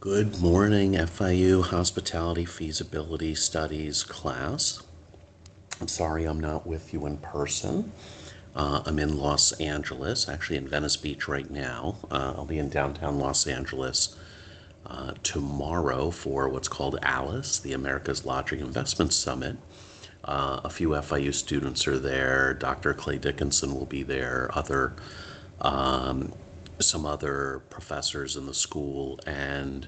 Good morning, FIU Hospitality Feasibility Studies class. I'm sorry I'm not with you in person. I'm in Los Angeles, actually in Venice Beach right now. I'll be in downtown Los Angeles tomorrow for what's called ALIS, the America's Lodging Investment Summit. A few FIU students are there. Dr. Clay Dickinson will be there. Some other professors in the school, and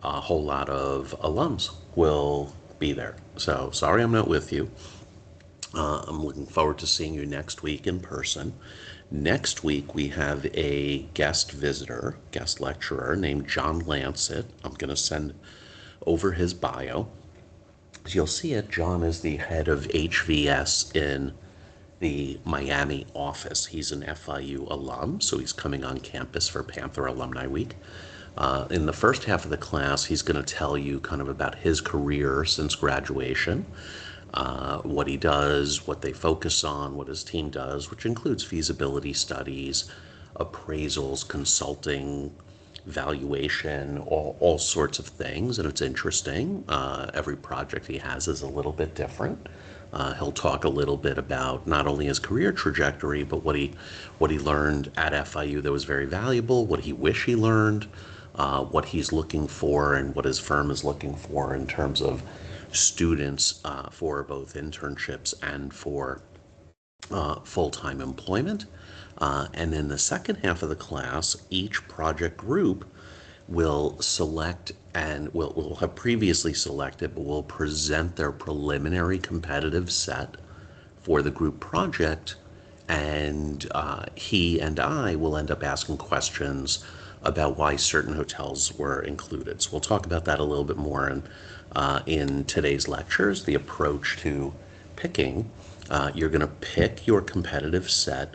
a whole lot of alums will be there. So sorry I'm not with you. I'm looking forward to seeing you next week in person. Next week, we have a guest visitor, guest lecturer named John Lancet. I'm going to send over his bio. As you'll see it, John is the head of HVS in the Miami office. He's an FIU alum, so he's coming on campus for Panther Alumni Week. In the first half of the class, he's going to tell you kind of about his career since graduation, what he does, what they focus on, what his team does, which includes feasibility studies, appraisals, consulting, valuation, all sorts of things. And it's interesting. Every project he has is a little bit different. He'll talk a little bit about not only his career trajectory, but what he learned at FIU that was very valuable, what he wish he learned, what he's looking for, and what his firm is looking for in terms of students for both internships and for full-time employment. And in the second half of the class, each project group will select and will have previously selected, but will present their preliminary competitive set for the group project. And he and I will end up asking questions about why certain hotels were included. So we'll talk about that a little bit more in today's lectures, the approach to picking. You're going to pick your competitive set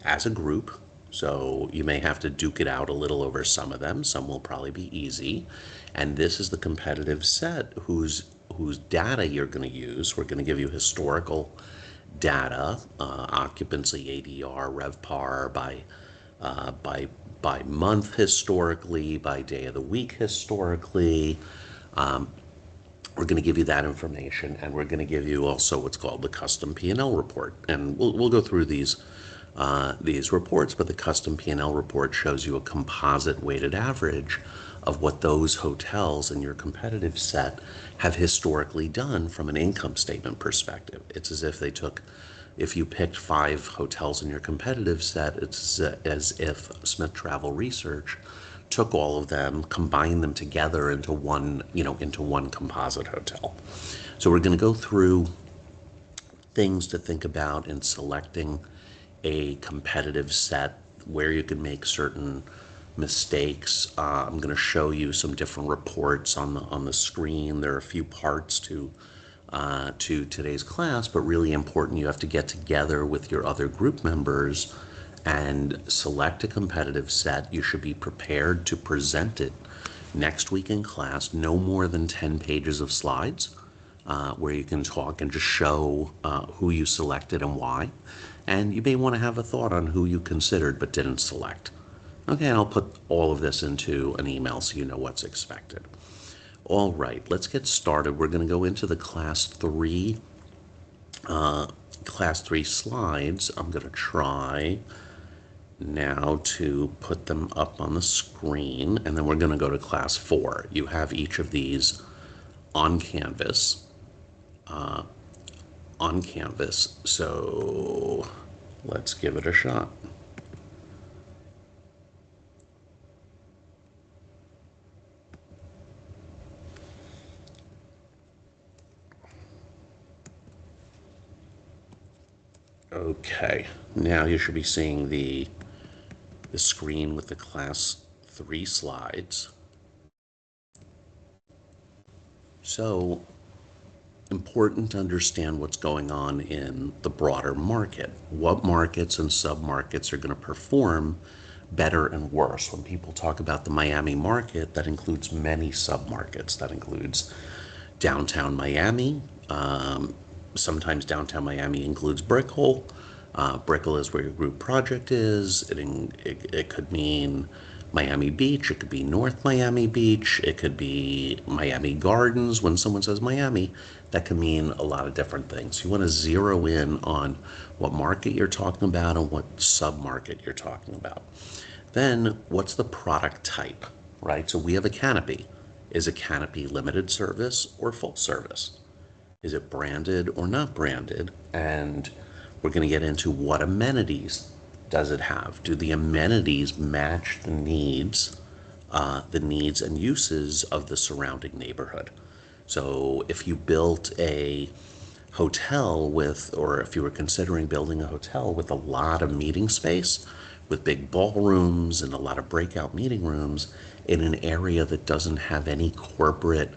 as a group. So you may have to duke it out a little over some of them. Some will probably be easy. And this is the competitive set whose data you're going to use. We're going to give you historical data, occupancy, ADR, RevPAR by month historically, by day of the week historically. We're going to give you that information, and we're going to give you also what's called the custom P&L report. And we'll go through these reports, but the custom P&L report shows you a composite weighted average of what those hotels in your competitive set have historically done from an income statement perspective. It's as if if you picked 5 hotels in your competitive set, it's as if Smith Travel Research took all of them, combined them together into one composite hotel. So we're going to go through things to think about in selecting a competitive set, where you can make certain mistakes. I'm going to show you some different reports on the screen. There are a few parts to today's class, but really important, you have to get together with your other group members and select a competitive set. You should be prepared to present it next week in class. No more than 10 pages of slides where you can talk and just show who you selected and why. And you may want to have a thought on who you considered but didn't select. Okay, and I'll put all of this into an email so you know what's expected. All right, let's get started. We're going to go into the class 3 slides. I'm going to try now to put them up on the screen, and then we're going to go to class 4. You have each of these on Canvas. So let's give it a shot. Okay, now you should be seeing the screen with the class 3 slides. So important to understand what's going on in the broader market. What markets and submarkets are going to perform better and worse? When people talk about the Miami market, that includes many submarkets. That includes downtown Miami. Sometimes downtown Miami includes Brickell. Brickell is where your group project is. It could mean Miami Beach, it could be North Miami Beach, it could be Miami Gardens. When someone says Miami, that can mean a lot of different things. You want to zero in on what market you're talking about and what sub-market you're talking about. Then, what's the product type, right? So we have a canopy. Is a canopy limited service or full service? Is it branded or not branded? And we're going to get into what amenities does it have? Do the amenities match the needs and uses of the surrounding neighborhood? So if you built a hotel with, or if you were considering building a hotel with a lot of meeting space, with big ballrooms and a lot of breakout meeting rooms in an area that doesn't have any corporate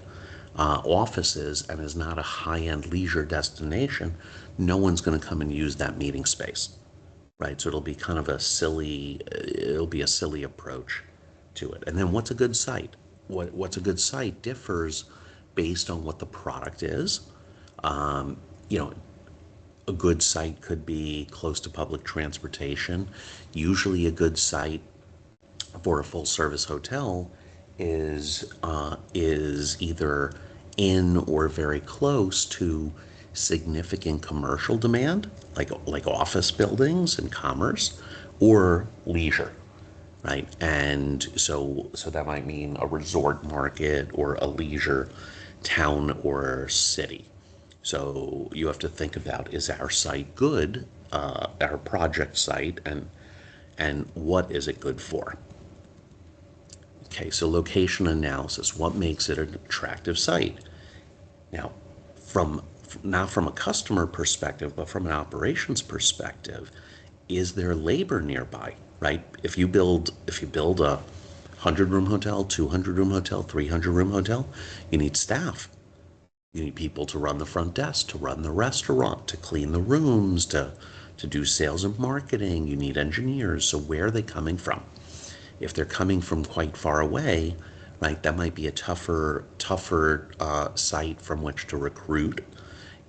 offices and is not a high-end leisure destination, no one's going to come and use that meeting space, right? So it'll be a silly approach to it. And then what's a good site? What's a good site differs based on what the product is. You know, a good site could be close to public transportation. Usually, a good site for a full service hotel is either in or very close to significant commercial demand, like office buildings and commerce, or leisure, right? And so that might mean a resort market or a leisure town or city. So you have to think about, is our site good, our project site, and what is it good for? Okay, so location analysis, what makes it an attractive site? Now, from not from a customer perspective, but from an operations perspective, is there labor nearby, right? If you build a 100-room hotel, 200-room hotel, 300-room hotel, you need staff. You need people to run the front desk, to run the restaurant, to clean the rooms, to do sales and marketing. You need engineers. So where are they coming from? If they're coming from quite far away, right, that might be a tougher site from which to recruit.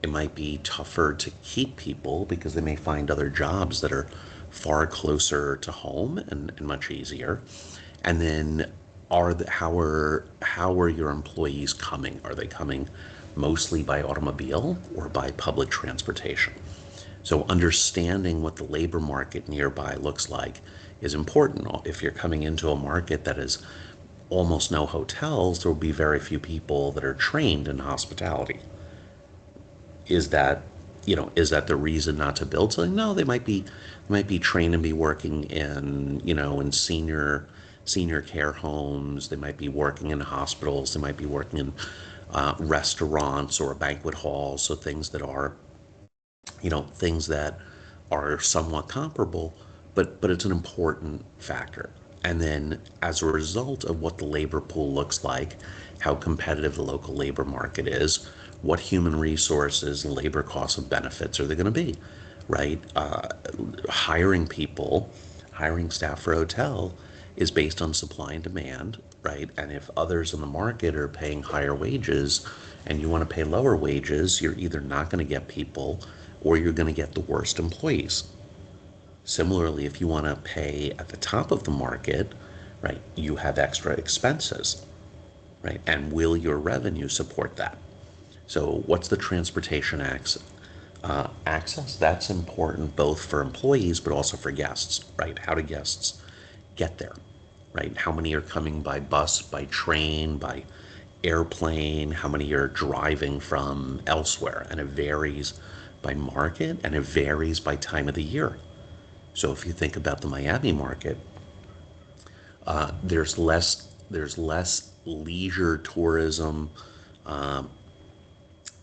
It might be tougher to keep people because they may find other jobs that are far closer to home and much easier. And then how are your employees coming? Are they coming mostly by automobile or by public transportation? So understanding what the labor market nearby looks like is important. If you're coming into a market that is almost no hotels, there will be very few people that are trained in hospitality. Is that, is that the reason not to build something? No, they might be trained and be working in, in senior care homes. They might be working in hospitals. They might be working in restaurants or banquet halls. So things that are somewhat comparable, but it's an important factor. And then as a result of what the labor pool looks like, how competitive the local labor market is, what human resources, labor costs, and benefits are they going to be, right? Hiring people, hiring staff for a hotel is based on supply and demand, right? And if others in the market are paying higher wages and you want to pay lower wages, you're either not going to get people or you're going to get the worst employees. Similarly, if you want to pay at the top of the market, right, you have extra expenses, right? And will your revenue support that? So, what's the transportation access? That's important both for employees but also for guests, right? How do guests get there, right? How many are coming by bus, by train, by airplane? How many are driving from elsewhere? And it varies by market and it varies by time of the year. So if you think about the Miami market, there's less leisure tourism,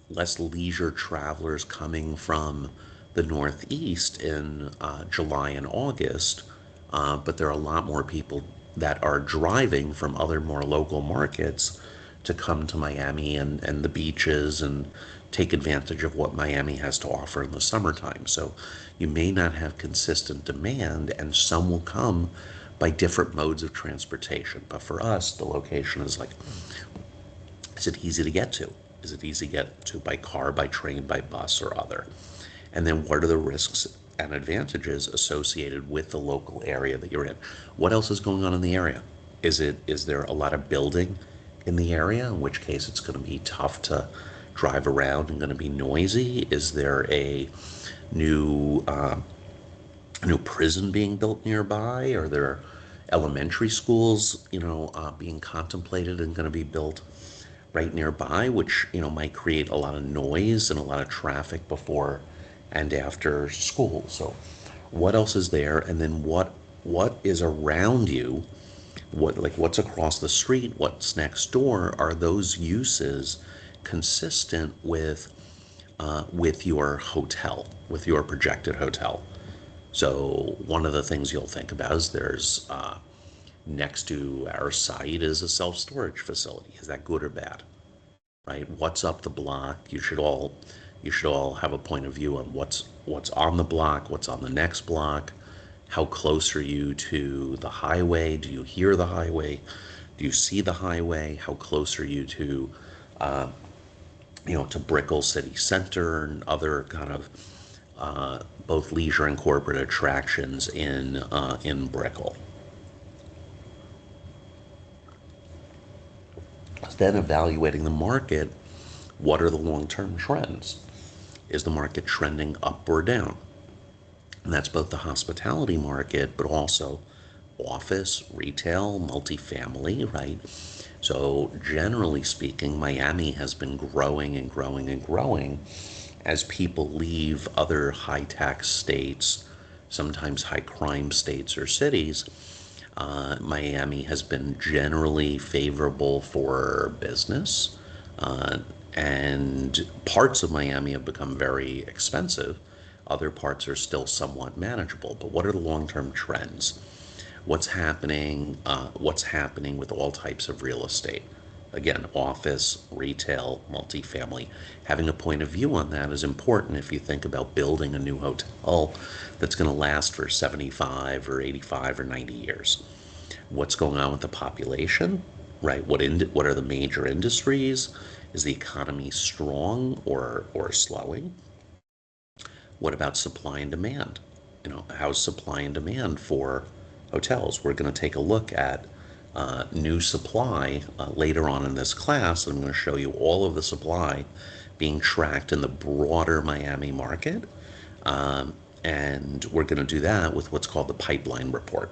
less leisure travelers coming from the Northeast in July and August, but there are a lot more people that are driving from other more local markets to come to Miami and the beaches and take advantage of what Miami has to offer in the summertime. So you may not have consistent demand, and some will come by different modes of transportation. But for us, the location is like, is it easy to get to? Is it easy to get to by car, by train, by bus, or other? And then what are the risks and advantages associated with the local area that you're in. What else is going on in the area? Is there a lot of building in the area, in which case it's going to be tough to drive around and going to be noisy? Is there new uh, a new prison being built nearby? Are there elementary schools, being contemplated and going to be built right nearby, which might create a lot of noise and a lot of traffic before and after school? So, what else is there? And then what is around you? What's across the street? What's next door? Are those uses consistent with your hotel, with your projected hotel? So one of the things you'll think about is there's next to our site is a self-storage facility. Is that good or bad? Right? What's up the block? You should all have a point of view on what's on the block, what's on the next block. How close are you to the highway? Do you hear the highway? Do you see the highway? How close are you to Brickell City Center and other kind of both leisure and corporate attractions in Brickell? Then evaluating the market, what are the long-term trends? Is the market trending up or down? And that's both the hospitality market, but also office, retail, multifamily, right? So generally speaking, Miami has been growing and growing and growing as people leave other high tax states, sometimes high crime states or cities. Miami has been generally favorable for business, and parts of Miami have become very expensive. Other parts are still somewhat manageable. But what are the long-term trends? What's happening? What's happening with all types of real estate? Again, office, retail, multifamily. Having a point of view on that is important if you think about building a new hotel that's going to last for 75 or 85 or 90 years. What's going on with the population, right? What are the major industries? Is the economy strong or slowing? What about supply and demand? How's supply and demand for hotels? We're going to take a look at new supply later on in this class. I'm going to show you all of the supply being tracked in the broader Miami market. And we're going to do that with what's called the pipeline report.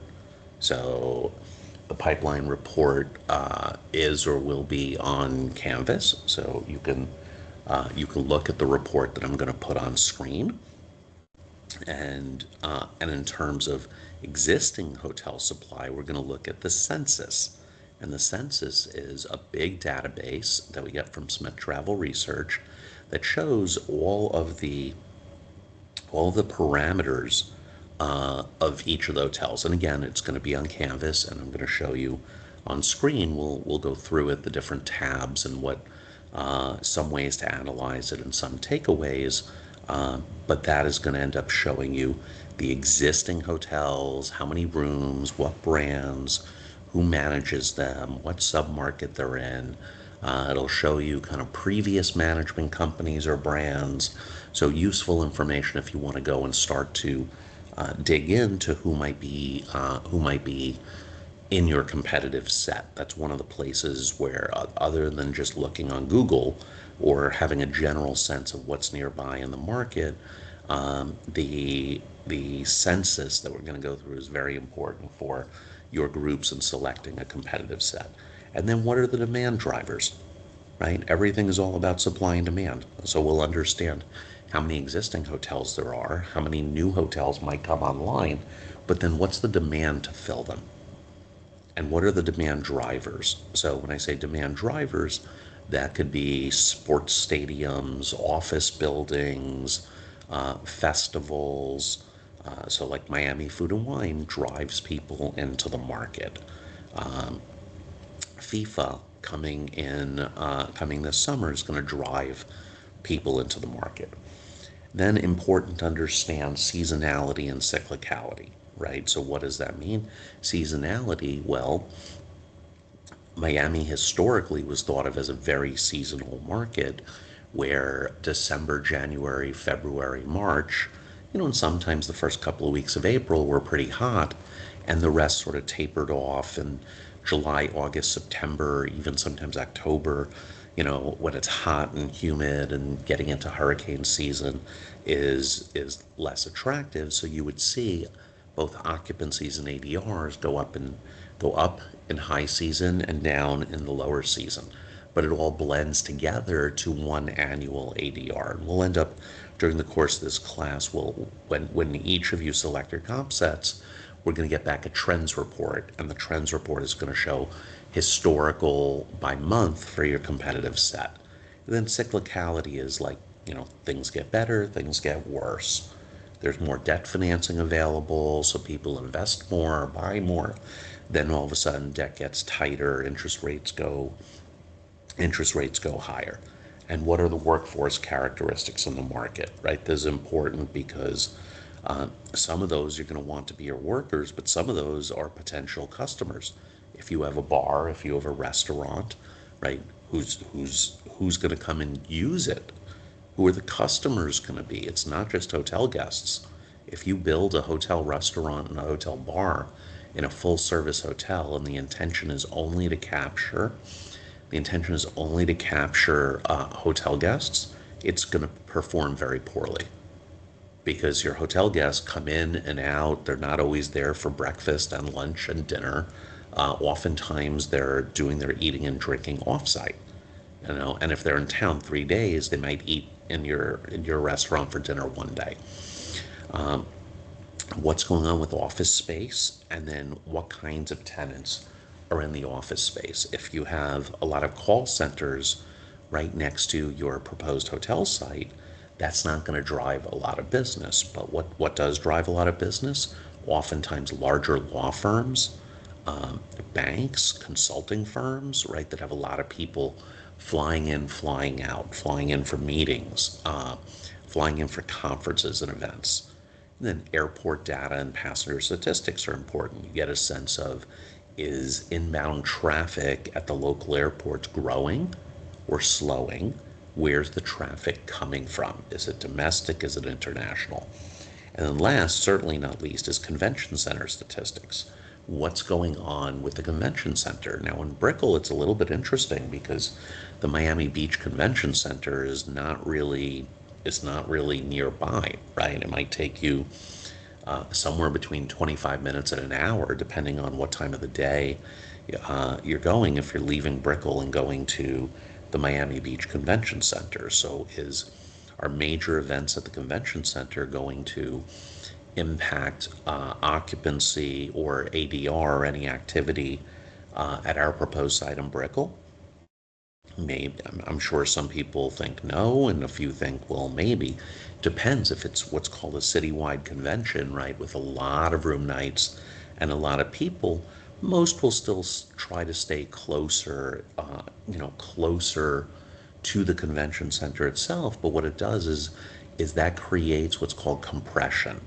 So the pipeline report is or will be on Canvas. So you can look at the report that I'm going to put on screen. And in terms of existing hotel supply, we're going to look at the census. And the census is a big database that we get from Smith Travel Research that shows all of the parameters of each of the hotels. And again, it's going to be on Canvas, and I'm going to show you on screen. We'll go through it, the different tabs, and what some ways to analyze it and some takeaways. But that is going to end up showing you the existing hotels, how many rooms, what brands, who manages them, what submarket they're in. It'll show you kind of previous management companies or brands. So useful information if you want to go and start to dig into who might be in your competitive set. That's one of the places where, other than just looking on Google or having a general sense of what's nearby in the market, the census that we're going to go through is very important for your groups in selecting a competitive set. And then what are the demand drivers, right? Everything is all about supply and demand. So we'll understand how many existing hotels there are, how many new hotels might come online, but then what's the demand to fill them? And what are the demand drivers? So when I say demand drivers, that could be sports stadiums, office buildings, festivals. So like Miami Food and Wine drives people into the market. FIFA coming this summer is going to drive people into the market. Then important to understand seasonality and cyclicality, right? So what does that mean? Seasonality, well, Miami historically was thought of as a very seasonal market where December, January, February, March And sometimes the first couple of weeks of April were pretty hot, and the rest sort of tapered off. And July, August, September, even sometimes October, when it's hot and humid and getting into hurricane season is less attractive. So you would see both occupancies and ADRs go up in high season and down in the lower season. But it all blends together to one annual ADR. And we'll end up during the course of this class, when each of you select your comp sets, we're going to get back a trends report, and the trends report is going to show historical by month for your competitive set. And then cyclicality is like, things get better, things get worse. There's more debt financing available, so people invest more, buy more. Then all of a sudden, debt gets tighter, interest rates go higher. And what are the workforce characteristics in the market, right? This is important because some of those you're going to want to be your workers, but some of those are potential customers. If you have a bar, if you have a restaurant, right? Who's going to come and use it? Who are the customers going to be? It's not just hotel guests. If you build a hotel restaurant and a hotel bar in a full service hotel, and the intention is only to capture hotel guests, it's going to perform very poorly because your hotel guests come in and out. They're not always there for breakfast and lunch and dinner. Oftentimes, they're doing their eating and drinking offsite. And if they're in town 3 days, they might eat in your restaurant for dinner one day. What's going on with office space, and then what kinds of tenants are in the office space. If you have a lot of call centers right next to your proposed hotel site, that's not going to drive a lot of business. But what does drive a lot of business? Oftentimes larger law firms, banks, consulting firms, right, that have a lot of people flying in, flying out, flying in for meetings, flying in for conferences and events. And then airport data and passenger statistics are important. You get a sense of, is inbound traffic at the local airports growing or slowing? Where's the traffic coming from? Is it domestic? Is it international? And then last, certainly not least, is convention center statistics. What's going on with the convention center? Now in Brickell, it's a little bit interesting because the Miami Beach Convention Center is not really nearby, right? It might take you somewhere between 25 minutes and an hour, depending on what time of the day you're going, if you're leaving Brickell and going to the Miami Beach Convention Center. So is our major events at the convention center going to impact occupancy or ADR or any activity at our proposed site in Brickell? Maybe. I'm sure some people think no, and a few think, well, maybe. Depends if it's what's called a citywide convention, right, with a lot of room nights and a lot of people. Most will still try to stay closer to the convention center itself. But what it does is that creates what's called compression.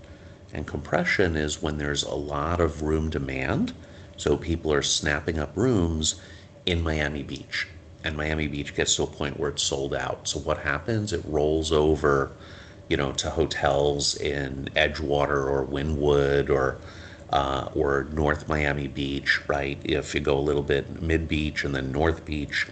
And compression is when there's a lot of room demand. So people are snapping up rooms in Miami Beach. And Miami Beach gets to a point where it's sold out. So what happens? It rolls over, to hotels in Edgewater or Wynwood or North Miami Beach, right? If you go a little bit Mid Beach and then North Beach,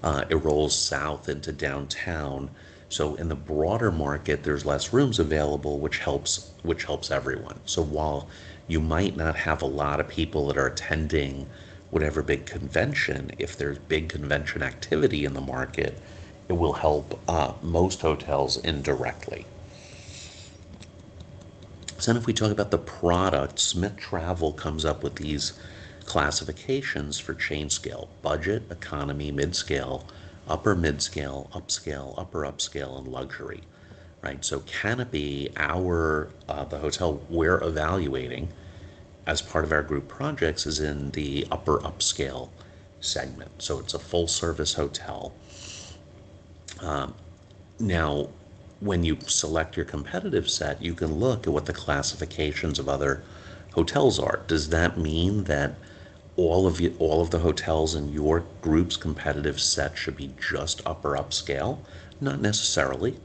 it rolls south into downtown. So in the broader market, there's less rooms available, which helps everyone. So while you might not have a lot of people that are attending whatever big convention, if there's big convention activity in the market, it will help most hotels indirectly. So then if we talk about the product, Smith Travel comes up with these classifications for chain scale: budget, economy, mid-scale, upper mid-scale, upscale, upper upscale, and luxury, right? So Canopy, the hotel we're evaluating as part of our group projects, is in the upper upscale segment. So it's a full service hotel. Now, when you select your competitive set, you can look at what the classifications of other hotels are. Does that mean that all of the hotels in your group's competitive set should be just upper upscale? Not necessarily.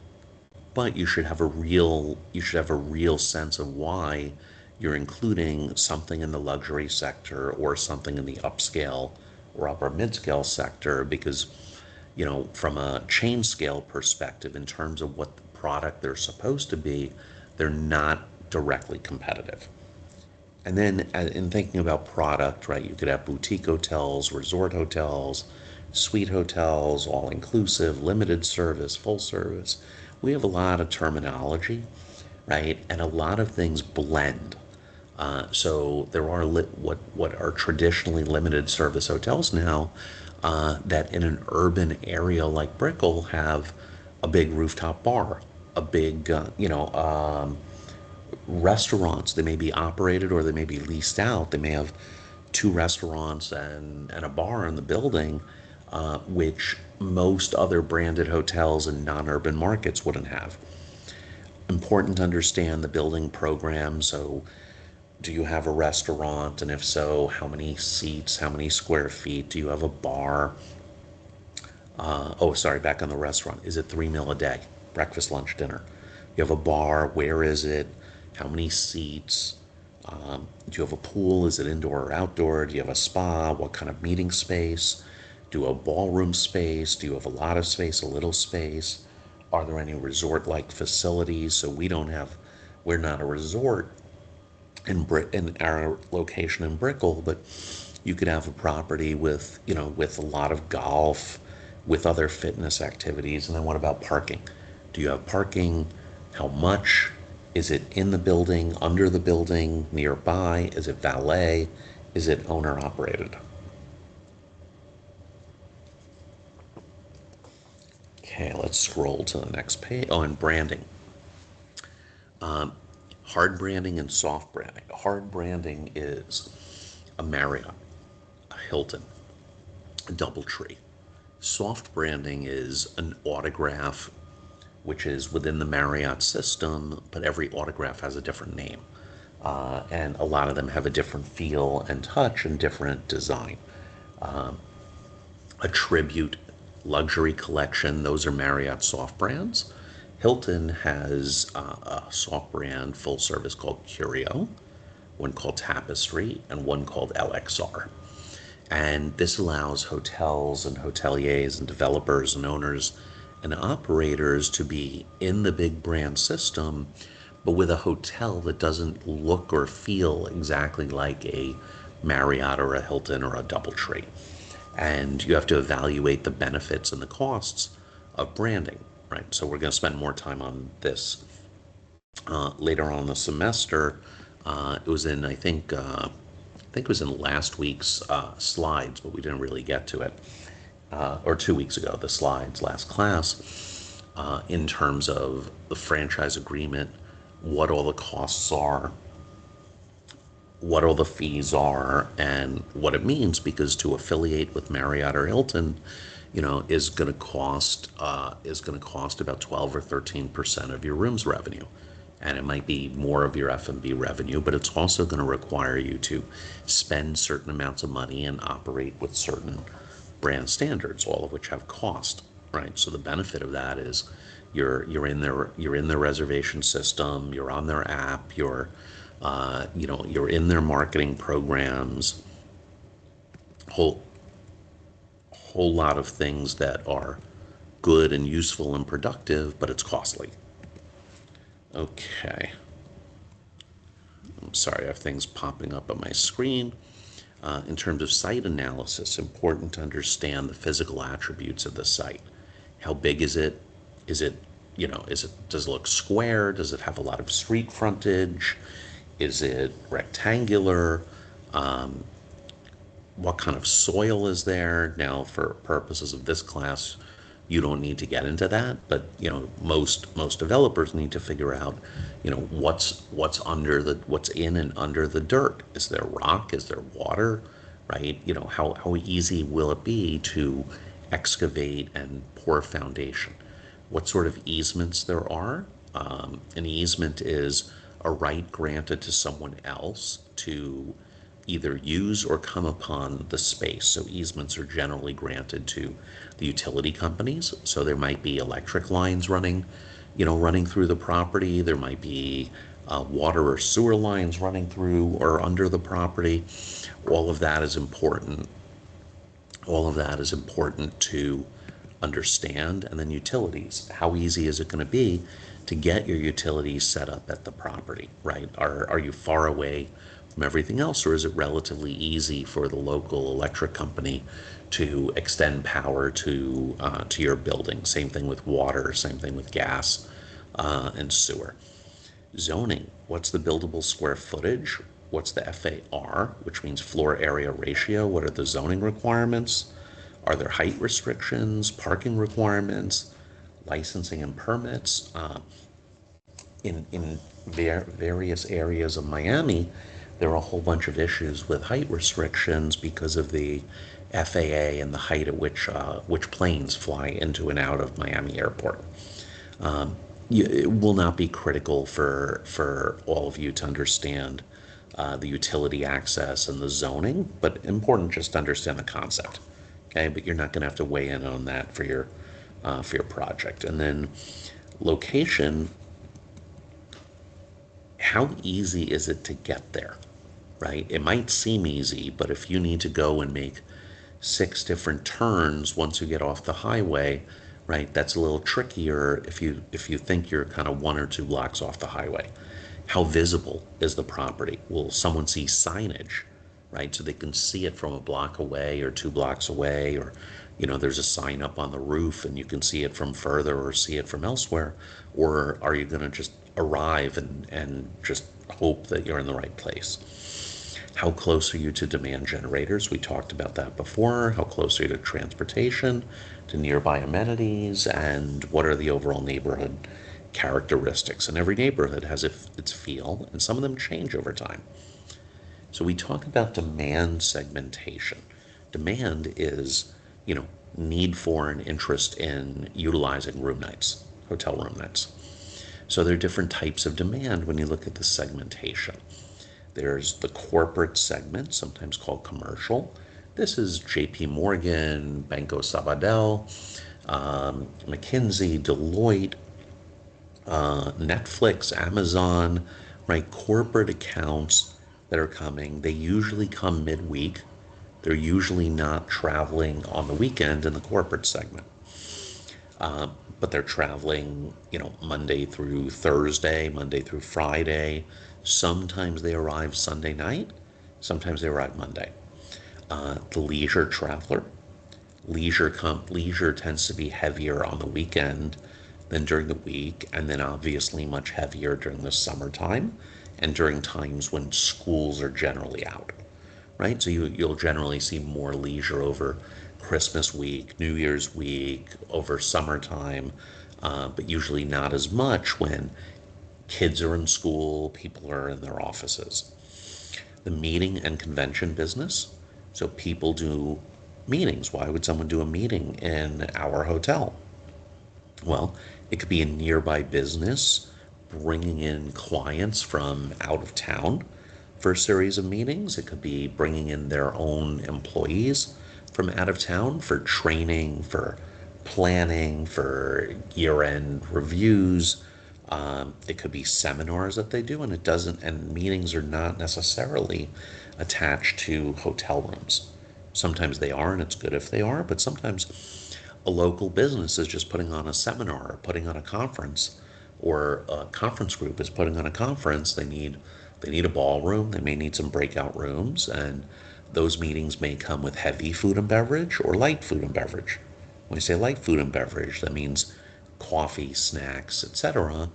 but you should have a real sense of why you're including something in the luxury sector or something in the upscale or upper mid-scale sector, because from a chain scale perspective, in terms of what the product they're supposed to be, they're not directly competitive. And then in thinking about product, right, you could have boutique hotels, resort hotels, suite hotels, all inclusive, limited service, full service. We have a lot of terminology, right? And a lot of things blend. So there are what are traditionally limited service hotels now, that in an urban area like Brickell have a big rooftop bar, a big restaurants. They may be operated or they may be leased out. They may have two restaurants and a bar in the building, which most other branded hotels in non-urban markets wouldn't have. Important to understand the building program. So do you have a restaurant? And if so, how many seats, how many square feet? Do you have a bar? Oh, sorry, back on the restaurant. Is it 3 meal a day? Breakfast, lunch, dinner. You have a bar. Where is it? How many seats? Do you have a pool? Is it indoor or outdoor? Do you have a spa? What kind of meeting space? Do you have a ballroom space? Do you have a lot of space, a little space? Are there any resort-like facilities? So we're not a resort in our location in Brickell, but you could have a property with with a lot of golf, with other fitness activities. And then what about parking? Do you have parking? How much? Is it in the building, under the building, nearby? Is it valet? Is it owner operated? Okay, let's scroll to the next page. Oh, and branding. Hard branding and soft branding. Hard branding is a Marriott, a Hilton, a DoubleTree. Soft branding is an Autograph, which is within the Marriott system, but every Autograph has a different name. And a lot of them have a different feel and touch and different design. A Tribute, Luxury Collection, those are Marriott soft brands. Hilton has a soft brand full service called Curio, one called Tapestry, and one called LXR. And this allows hotels and hoteliers and developers and owners and operators to be in the big brand system, but with a hotel that doesn't look or feel exactly like a Marriott or a Hilton or a DoubleTree. And you have to evaluate the benefits and the costs of branding, right? So we're going to spend more time on this later on in the semester. It was in, I think it was in last week's slides, but we didn't really get to it. Or 2 weeks ago, the slides, last class, in terms of the franchise agreement, what all the costs are, what all the fees are, and what it means, because to affiliate with Marriott or Hilton, is going to cost about 12 or 13% of your room's revenue. And it might be more of your F&B revenue, but it's also going to require you to spend certain amounts of money and operate with certain brand standards, all of which have cost, right? So the benefit of that is you're in their reservation system, you're on their app, you're in their marketing programs, whole lot of things that are good and useful and productive, but it's costly. Okay. I'm sorry, I have things popping up on my screen. In terms of site analysis, important to understand the physical attributes of the site. How big is it? Does it look square? Does it have a lot of street frontage? Is it rectangular? What kind of soil is there? Now, for purposes of this class, you don't need to get into that, but most developers need to figure out what's in and under the dirt. Is there rock? Is there water? Right? How easy will it be to excavate and pour foundation? What sort of easements there are? An easement is a right granted to someone else to either use or come upon the space. So easements are generally granted to the utility companies. So there might be electric lines running running through the property. There might be water or sewer lines running through or under the property. All of that is important. All of that is important to understand. And then utilities. How easy is it going to be to get your utilities set up at the property, right? Are you far away from everything else, or is it relatively easy for the local electric company to extend power to your building? Same thing with water, same thing with gas and sewer. Zoning, what's the buildable square footage? What's the FAR, which means floor area ratio? What are the zoning requirements? Are there height restrictions, parking requirements, licensing and permits? In various areas of Miami, there are a whole bunch of issues with height restrictions because of the FAA and the height at which planes fly into and out of Miami Airport. It will not be critical for all of you to understand the utility access and the zoning, but important just to understand the concept. Okay, but you're not going to have to weigh in on that for your project. And then location. How easy is it to get there, right? It might seem easy, but if you need to go and make 6 different turns once you get off the highway, right, that's a little trickier if you think you're kind of 1 or 2 blocks off the highway. How visible is the property? Will someone see signage, right, so they can see it from a block away or 2 blocks away, or there's a sign up on the roof and you can see it from further or see it from elsewhere? Or are you going to just arrive and just hope that you're in the right place? How close are you to demand generators? We talked about that before. How close are you to transportation, to nearby amenities, and what are the overall neighborhood characteristics? And every neighborhood has its feel, and some of them change over time. So we talk about demand segmentation. Demand is, need for and interest in utilizing room nights, hotel room nights. So there are different types of demand when you look at the segmentation. There's the corporate segment, sometimes called commercial. This is JP Morgan, Banco Sabadell, McKinsey, Deloitte, Netflix, Amazon, right? Corporate accounts that are coming. They usually come midweek. They're usually not traveling on the weekend in the corporate segment. But they're traveling, Monday through Thursday, Monday through Friday. Sometimes they arrive Sunday night. Sometimes they arrive Monday. The leisure traveler. Leisure tends to be heavier on the weekend than during the week, and then obviously much heavier during the summertime and during times when schools are generally out, right? So you'll generally see more leisure over Christmas week, New Year's week, over summertime, but usually not as much when kids are in school, people are in their offices. The meeting and convention business. So people do meetings. Why would someone do a meeting in our hotel? Well, it could be a nearby business bringing in clients from out of town for a series of meetings. It could be bringing in their own employees from out of town for training, for planning, for year-end reviews. It could be seminars that they do, and meetings are not necessarily attached to hotel rooms. Sometimes they are, and it's good if they are, but sometimes a local business is just putting on a seminar or putting on a conference, or a conference group is putting on a conference. They need a ballroom, they may need some breakout rooms, and those meetings may come with heavy food and beverage or light food and beverage. When I say light food and beverage, that means coffee, snacks, etc.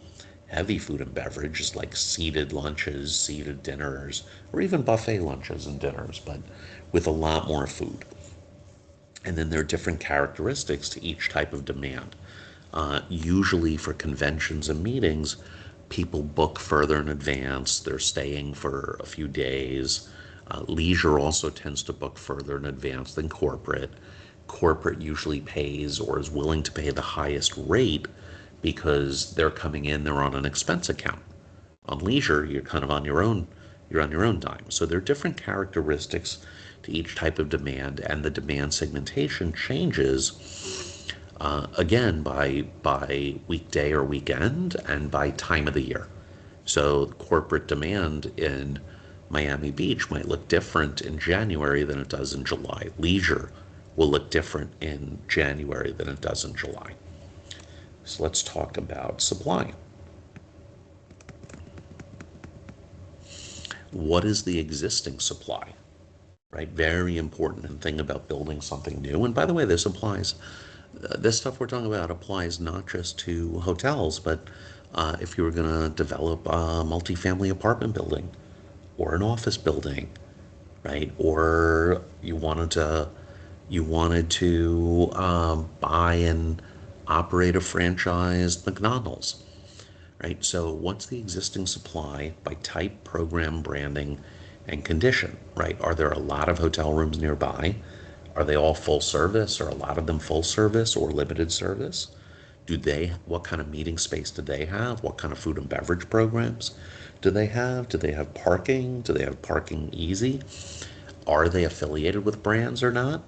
Heavy food and beverage is like seated lunches, seated dinners, or even buffet lunches and dinners, but with a lot more food. And then there are different characteristics to each type of demand. Usually for conventions and meetings, people book further in advance. They're staying for a few days. Leisure also tends to book further in advance than corporate. Corporate usually pays or is willing to pay the highest rate because they're coming in, they're on an expense account. On leisure, you're kind of on your own, you're on your own dime. So there are different characteristics to each type of demand, and the demand segmentation changes again, by weekday or weekend and by time of the year. So corporate demand in Miami Beach might look different in January than it does in July. Leisure will look different in January than it does in July. So let's talk about supply. What is the existing supply? Right? Very important thing about building something new. And by the way, this stuff we're talking about applies not just to hotels, but if you were going to develop a multifamily apartment building or an office building, right? Or you wanted to buy and operate a franchised McDonald's, right? So what's the existing supply by type, program, branding, and condition, right? Are there a lot of hotel rooms nearby? Are they all full service? Or a lot of them full service or limited service? What kind of meeting space do they have? What kind of food and beverage programs do they have? Do they have parking? Do they have parking easy? Are they affiliated with brands or not?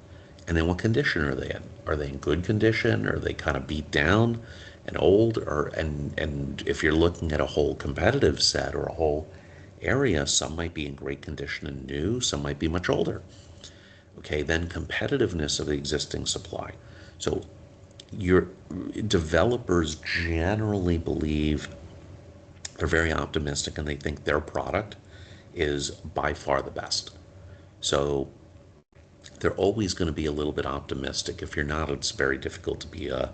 And then what condition are they in? Are they in good condition? Are they kind of beat down and old? And if you're looking at a whole competitive set or a whole area, some might be in great condition and new, some might be much older. Okay, then competitiveness of the existing supply. So your developers generally believe, they're very optimistic and they think their product is by far the best. So they're always going to be a little bit optimistic. If you're not, it's very difficult to be a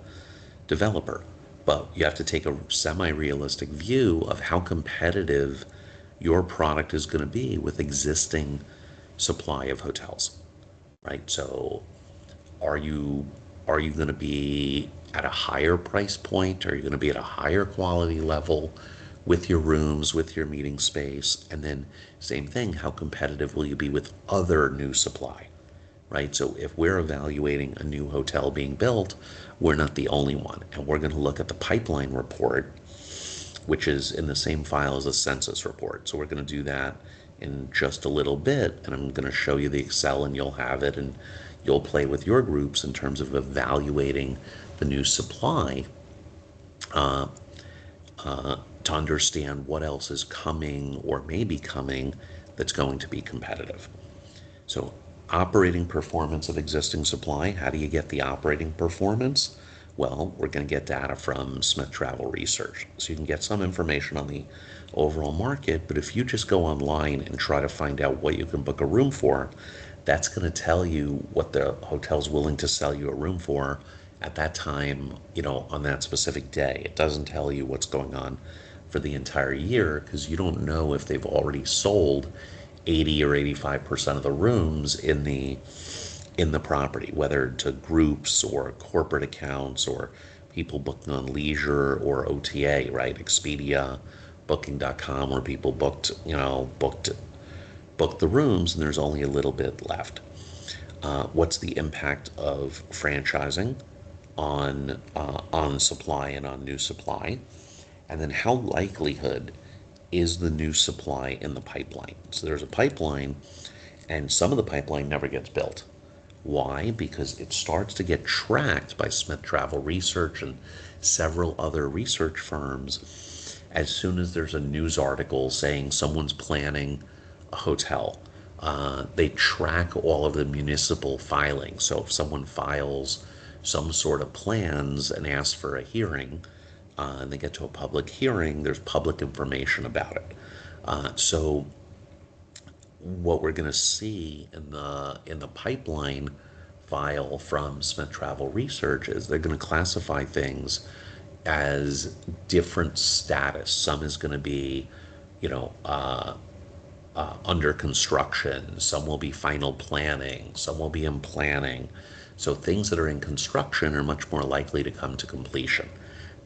developer. But you have to take a semi-realistic view of how competitive your product is going to be with existing supply of hotels, right? So are you are you going to be at a higher price point? Are you going to be at a higher quality level with your rooms, with your meeting space? And then same thing, how competitive will you be with other new supply? Right? So if we're evaluating a new hotel being built, we're not the only one. And we're going to look at the pipeline report, which is in the same file as the census report. So we're going to do that in just a little bit. And I'm going to show you the Excel and you'll have it and you'll play with your groups in terms of evaluating the new supply to understand what else is coming or may be coming that's going to be competitive. So operating performance of existing supply. How do you get the operating performance? Well, we're going to get data from Smith Travel Research. So you can get some information on the overall market, but if you just go online and try to find out what you can book a room for, that's going to tell you what the hotel's willing to sell you a room for at that time, on that specific day. It doesn't tell you what's going on for the entire year because you don't know if they've already sold 80 or 85% of the rooms in the property, whether to groups or corporate accounts or people booking on leisure or OTA, right? Expedia, booking.com, where people booked the rooms and there's only a little bit left. What's the impact of franchising on supply and on new supply? And then how likelihood is the new supply in the pipeline? So there's a pipeline, and some of the pipeline never gets built. Why? Because it starts to get tracked by Smith Travel Research and several other research firms as soon as there's a news article saying someone's planning a hotel. They track all of the municipal filings. So if someone files some sort of plans and asks for a hearing, and they get to a public hearing, there's public information about it. So what we're going to see in the pipeline file from Smith Travel Research is they're going to classify things as different status. Some is going to be, under construction. Some will be final planning. Some will be in planning. So things that are in construction are much more likely to come to completion.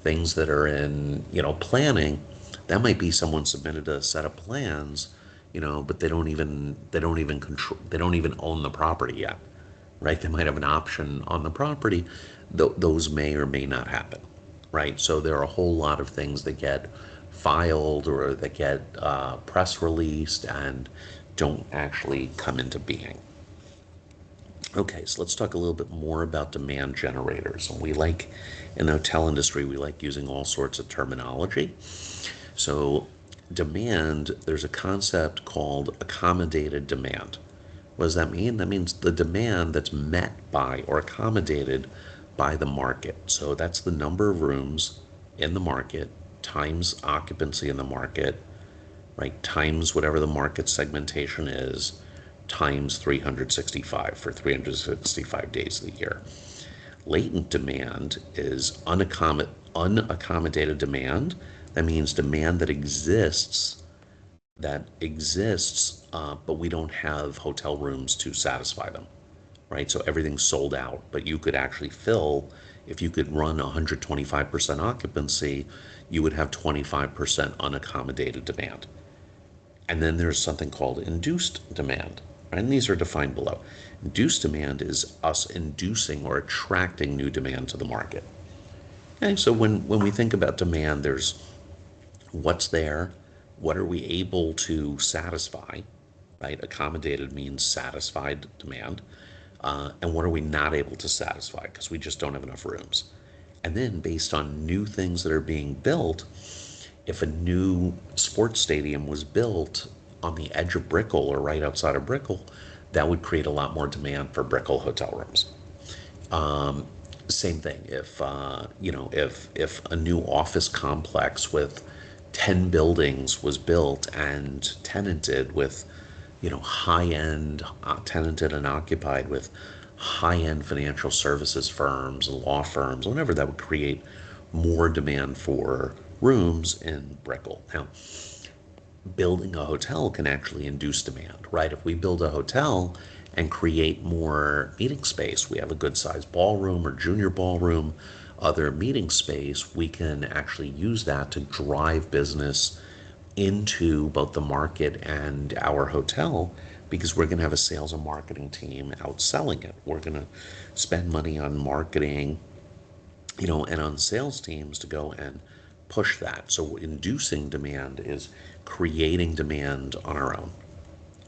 Things that are in, planning, that might be someone submitted a set of plans, but they don't even control, they don't even own the property yet, right? They might have an option on the property. Those may or may not happen, right? So there are a whole lot of things that get filed or that get press released and don't actually come into being. Okay, so let's talk a little bit more about demand generators. And in the hotel industry, we like using all sorts of terminology. So, demand, there's a concept called accommodated demand. What does that mean? That means the demand that's met by or accommodated by the market. So, that's the number of rooms in the market times occupancy in the market, right? Times whatever the market segmentation is, times 365 for 365 days of the year. Latent demand is unaccommodated demand. That means demand that exists, but we don't have hotel rooms to satisfy them, right? So everything's sold out, but you could actually fill, if you could run 125% occupancy, you would have 25% unaccommodated demand. And then there's something called induced demand, right? And these are defined below. Induced demand is us inducing or attracting new demand to the market. Okay, so when we think about demand, there's what's there, what are we able to satisfy, right? Accommodated means satisfied demand. And what are we not able to satisfy because we just don't have enough rooms. And then based on new things that are being built, if a new sports stadium was built on the edge of Brickell or right outside of Brickell, that would create a lot more demand for Brickell hotel rooms. Same thing. If a new office complex with 10 buildings was built and tenanted with, high end, tenanted and occupied with high end financial services firms and law firms, whatever, that would create more demand for rooms in Brickell. Now, building a hotel can actually induce demand, right? If we build a hotel and create more meeting space, we have a good sized ballroom or junior ballroom, other meeting space, we can actually use that to drive business into both the market and our hotel because we're going to have a sales and marketing team out selling it. We're going to spend money on marketing, and on sales teams to go and push that. So inducing demand is creating demand on our own,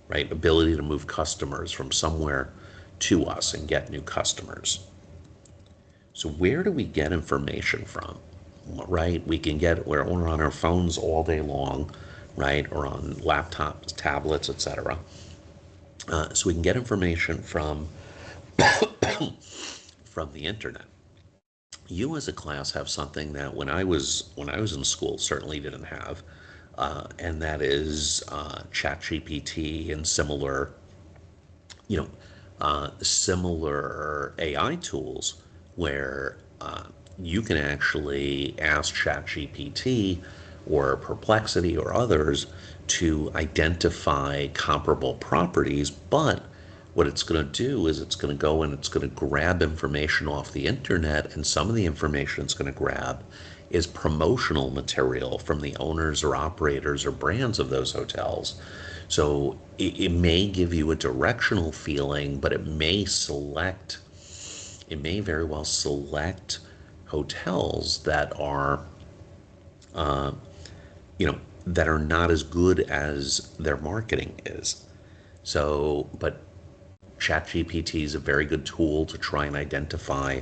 right? Ability to move customers from somewhere to us and get new customers. So where do we get information from? Right? We can get we're on our phones all day long, right? Or on laptops, tablets, etc. So we can get information from the internet. You as a class have something that when I was in school certainly didn't have, and that is ChatGPT and you know, similar AI tools where you can actually ask ChatGPT or Perplexity or others to identify comparable properties, but what it's going to do is it's going to go and it's going to grab information off the internet, and some of the information it's going to grab is promotional material from the owners or operators or brands of those hotels. So it may give you a directional feeling, but it may very well select hotels you know, that are not as good as their marketing is. So, but ChatGPT is a very good tool to try and identify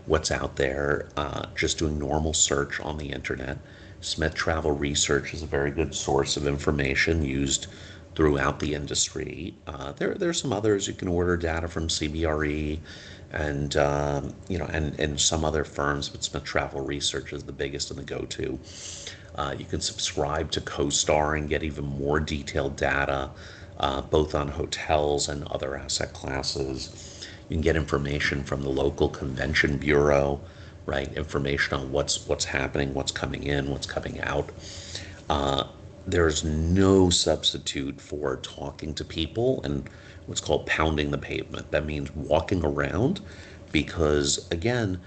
what's out there, just doing normal search on the internet. Smith Travel Research is a very good source of information used throughout the industry. There's some others. You can order data from CBRE and and some other firms, but Smith Travel Research is the biggest and the go-to. You can subscribe to CoStar and get even more detailed data, both on hotels and other asset classes. You can get information from the local convention bureau, right? Information on what's happening, what's coming in, what's coming out. There's no substitute for talking to people and what's called pounding the pavement. That means walking around because, again,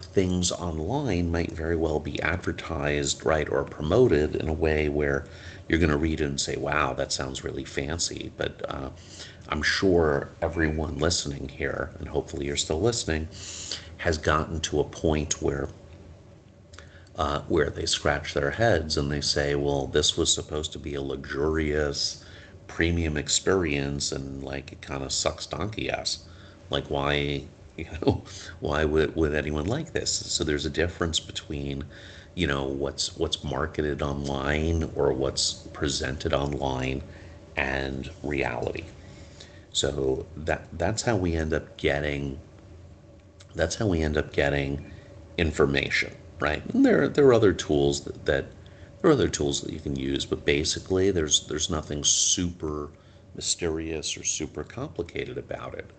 things online might very well be advertised, right, or promoted in a way where you're going to read it and say, wow, that sounds really fancy. But I'm sure everyone listening here, and hopefully you're still listening, has gotten to a point where they scratch their heads and they say, well, this was supposed to be a luxurious premium experience and like it kind of sucks donkey ass. Like why, you know, why would anyone like this? So there's a difference between, what's marketed online or what's presented online and reality. So that's how we end up getting information, right? And there are other tools that there are other tools that you can use, but basically there's nothing super mysterious or super complicated about it.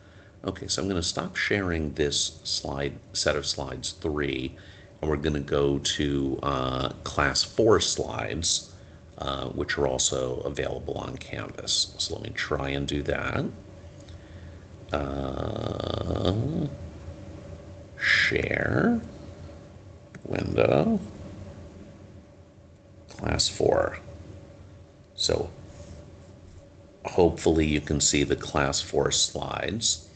Okay, so I'm going to stop sharing this set of slides 3, and we're going to go to class 4 slides, which are also available on Canvas. So let me try and do that. Share window, class 4. So hopefully you can see the class 4 slides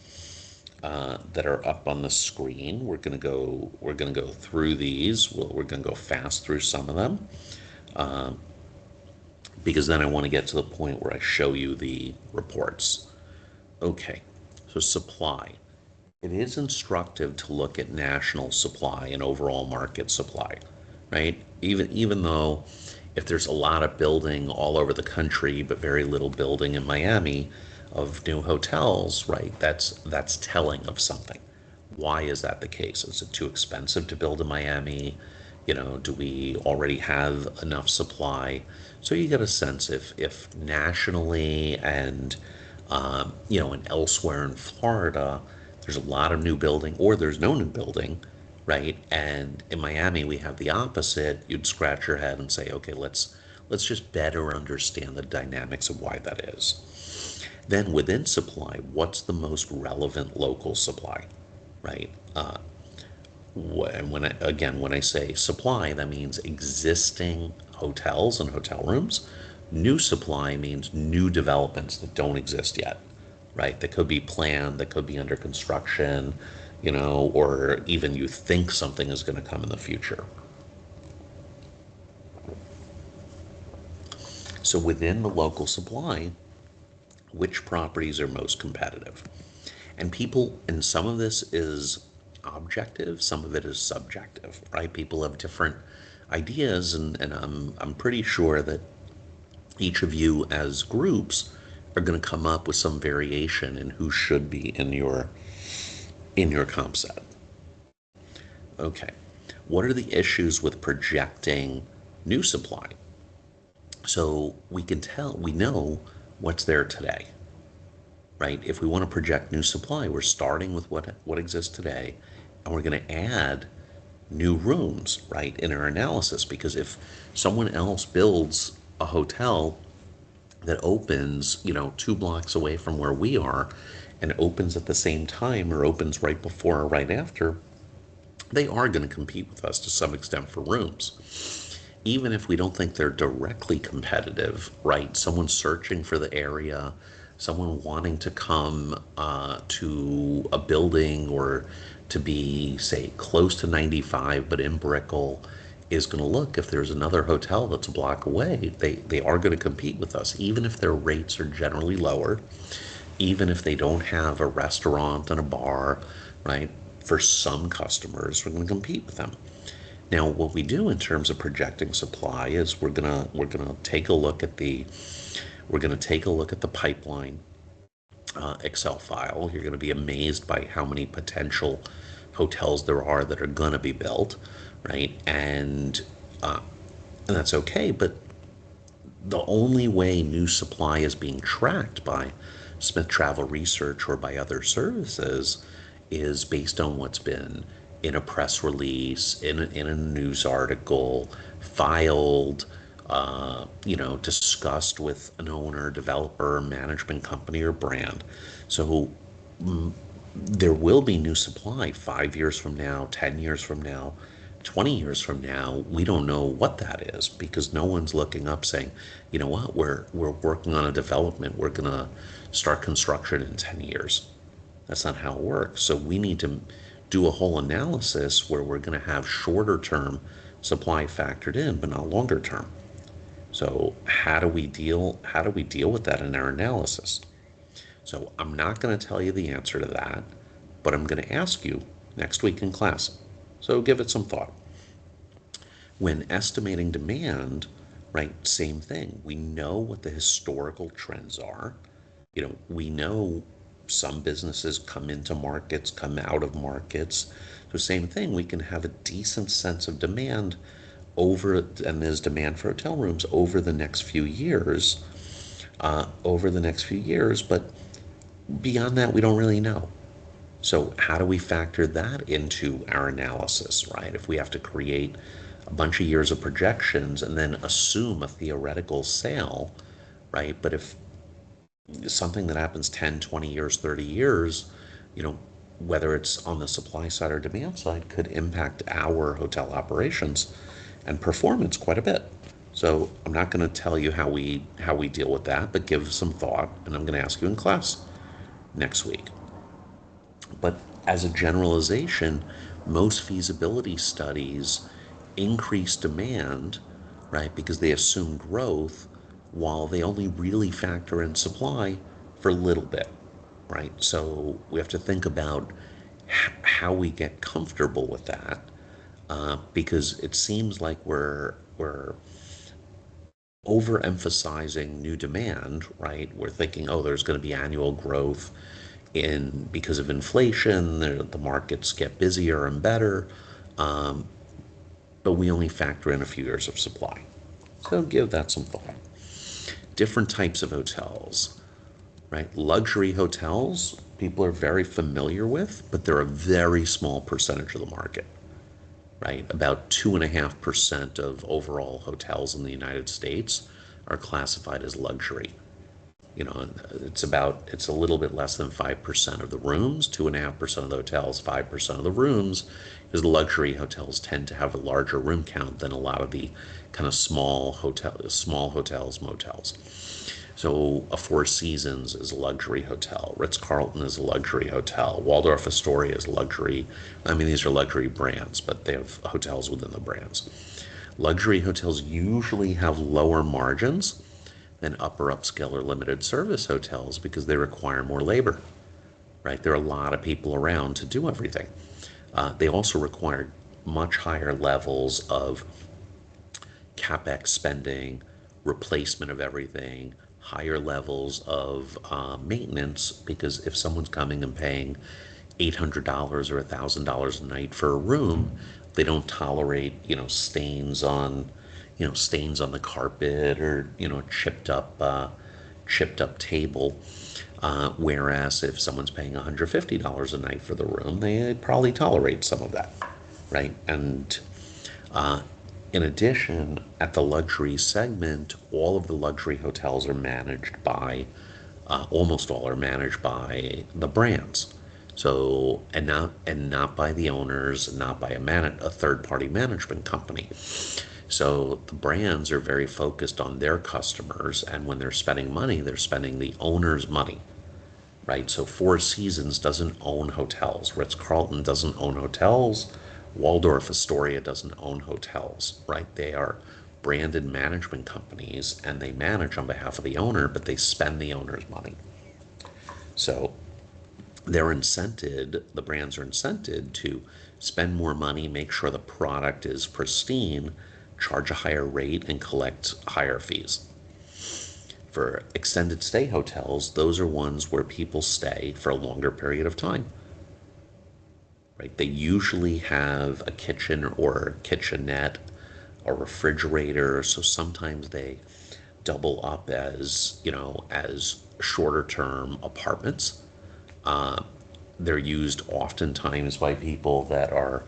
that are up on the screen. We're gonna go through these. We're gonna go fast through some of them because then I want to get to the point where I show you the reports. Okay, so supply. It is instructive to look at national supply and overall market supply, right? Even though if there's a lot of building all over the country but very little building in Miami of new hotels, right? That's telling of something. Why is that the case? Is it too expensive to build in Miami? Do we already have enough supply? So you get a sense if nationally and and elsewhere in Florida, there's a lot of new building or there's no new building, right? And in Miami, we have the opposite. You'd scratch your head and say, okay, let's just better understand the dynamics of why that is. Then within supply, what's the most relevant local supply, right? And when I say supply, that means existing hotels and hotel rooms. New supply means new developments that don't exist yet, right? That could be planned, that could be under construction, or even you think something is going to come in the future. So within the local supply, which properties are most competitive? And some of this is objective, some of it is subjective, right? People have different ideas, and I'm pretty sure that each of you as groups are going to come up with some variation in who should be in your comp set. Okay. What are the issues with projecting new supply? So we know what's there today, right? If we want to project new supply, we're starting with what exists today, and we're going to add new rooms, right, in our analysis. Because if someone else builds a hotel that opens, 2 blocks away from where we are, and opens at the same time or opens right before or right after, they are going to compete with us to some extent for rooms. Even if we don't think they're directly competitive, right? Someone searching for the area, someone wanting to come to a building or to be, say, close to 95 but in Brickell is going to look, if there's another hotel that's a block away, they are going to compete with us, even if their rates are generally lower, even if they don't have a restaurant and a bar, right? For some customers, we're going to compete with them. Now, what we do in terms of projecting supply is we're gonna take a look at the pipeline Excel file. You're going to be amazed by how many potential hotels there are that are going to be built, right? And that's okay. But the only way new supply is being tracked by Smith Travel Research or by other services is based on what's been in a press release, in a news article, filed, discussed with an owner, developer, management company, or brand. So there will be new supply 5 years from now, 10 years from now, 20 years from now. We don't know what that is because no one's looking up saying, you know what, we're working on a development. We're going to start construction in 10 years. That's not how it works. So we need to do a whole analysis where we're going to have shorter term supply factored in, but not longer term. So how do we deal with that in our analysis? So I'm not going to tell you the answer to that. but I'm going to ask you next week in class. So give it some thought. When estimating demand, right, same thing. We know what the historical trends are. We know some businesses come into markets, come out of markets. So same thing, we can have a decent sense of demand and there's demand for hotel rooms over the next few years, but beyond that, we don't really know. So how do we factor that into our analysis, right? If we have to create a bunch of years of projections and then assume a theoretical sale, right? But if something that happens 10, 20 years, 30 years, you know, whether it's on the supply side or demand side, could impact our hotel operations and performance quite a bit. So I'm not going to tell you how we deal with that, but give some thought, and I'm going to ask you in class next week. But as a generalization, most feasibility studies increase demand, right, because they assume growth while they only really factor in supply for a little bit, right? So we have to think about how we get comfortable with that, because it seems like we're overemphasizing new demand, right? We're thinking, oh, there's going to be annual growth in because of inflation. The markets get busier and better, but we only factor in a few years of supply. So give that some thought. Different types of hotels, right? Luxury hotels, people are very familiar with, but they're a very small percentage of the market, right? About 2.5% of overall hotels in the United States are classified as luxury. It's a little bit less than 5% of the rooms, 2.5% of the hotels, 5% of the rooms, because the luxury hotels tend to have a larger room count than a lot of the kind of small hotels, motels. So a Four Seasons is a luxury hotel. Ritz-Carlton is a luxury hotel. Waldorf Astoria is luxury. I mean, these are luxury brands, but they have hotels within the brands. Luxury hotels usually have lower margins than upper upscale or limited service hotels because they require more labor, right? There are a lot of people around to do everything. They also require much higher levels of capex spending, replacement of everything, higher levels of maintenance, because if someone's coming and paying $800 or $1,000 a night for a room, they don't tolerate, stains on the carpet or chipped up table. Whereas if someone's paying $150 a night for the room, they probably tolerate some of that, right? And in addition, at the luxury segment, all of the luxury hotels are managed by, almost all are managed by the brands. So, and not by the owners, not by a third party management company. So the brands are very focused on their customers, and when they're spending money, they're spending the owner's money, right? So Four Seasons doesn't own hotels. Ritz-Carlton doesn't own hotels. Waldorf Astoria doesn't own hotels, right? They are branded management companies, and they manage on behalf of the owner, but they spend the owner's money. So the brands are incented to spend more money, make sure the product is pristine, charge a higher rate, and collect higher fees. For extended stay hotels, those are ones where people stay for a longer period of time. Right? They usually have a kitchen or kitchenette, a refrigerator, so sometimes they double up as shorter term apartments. They're used oftentimes by people that are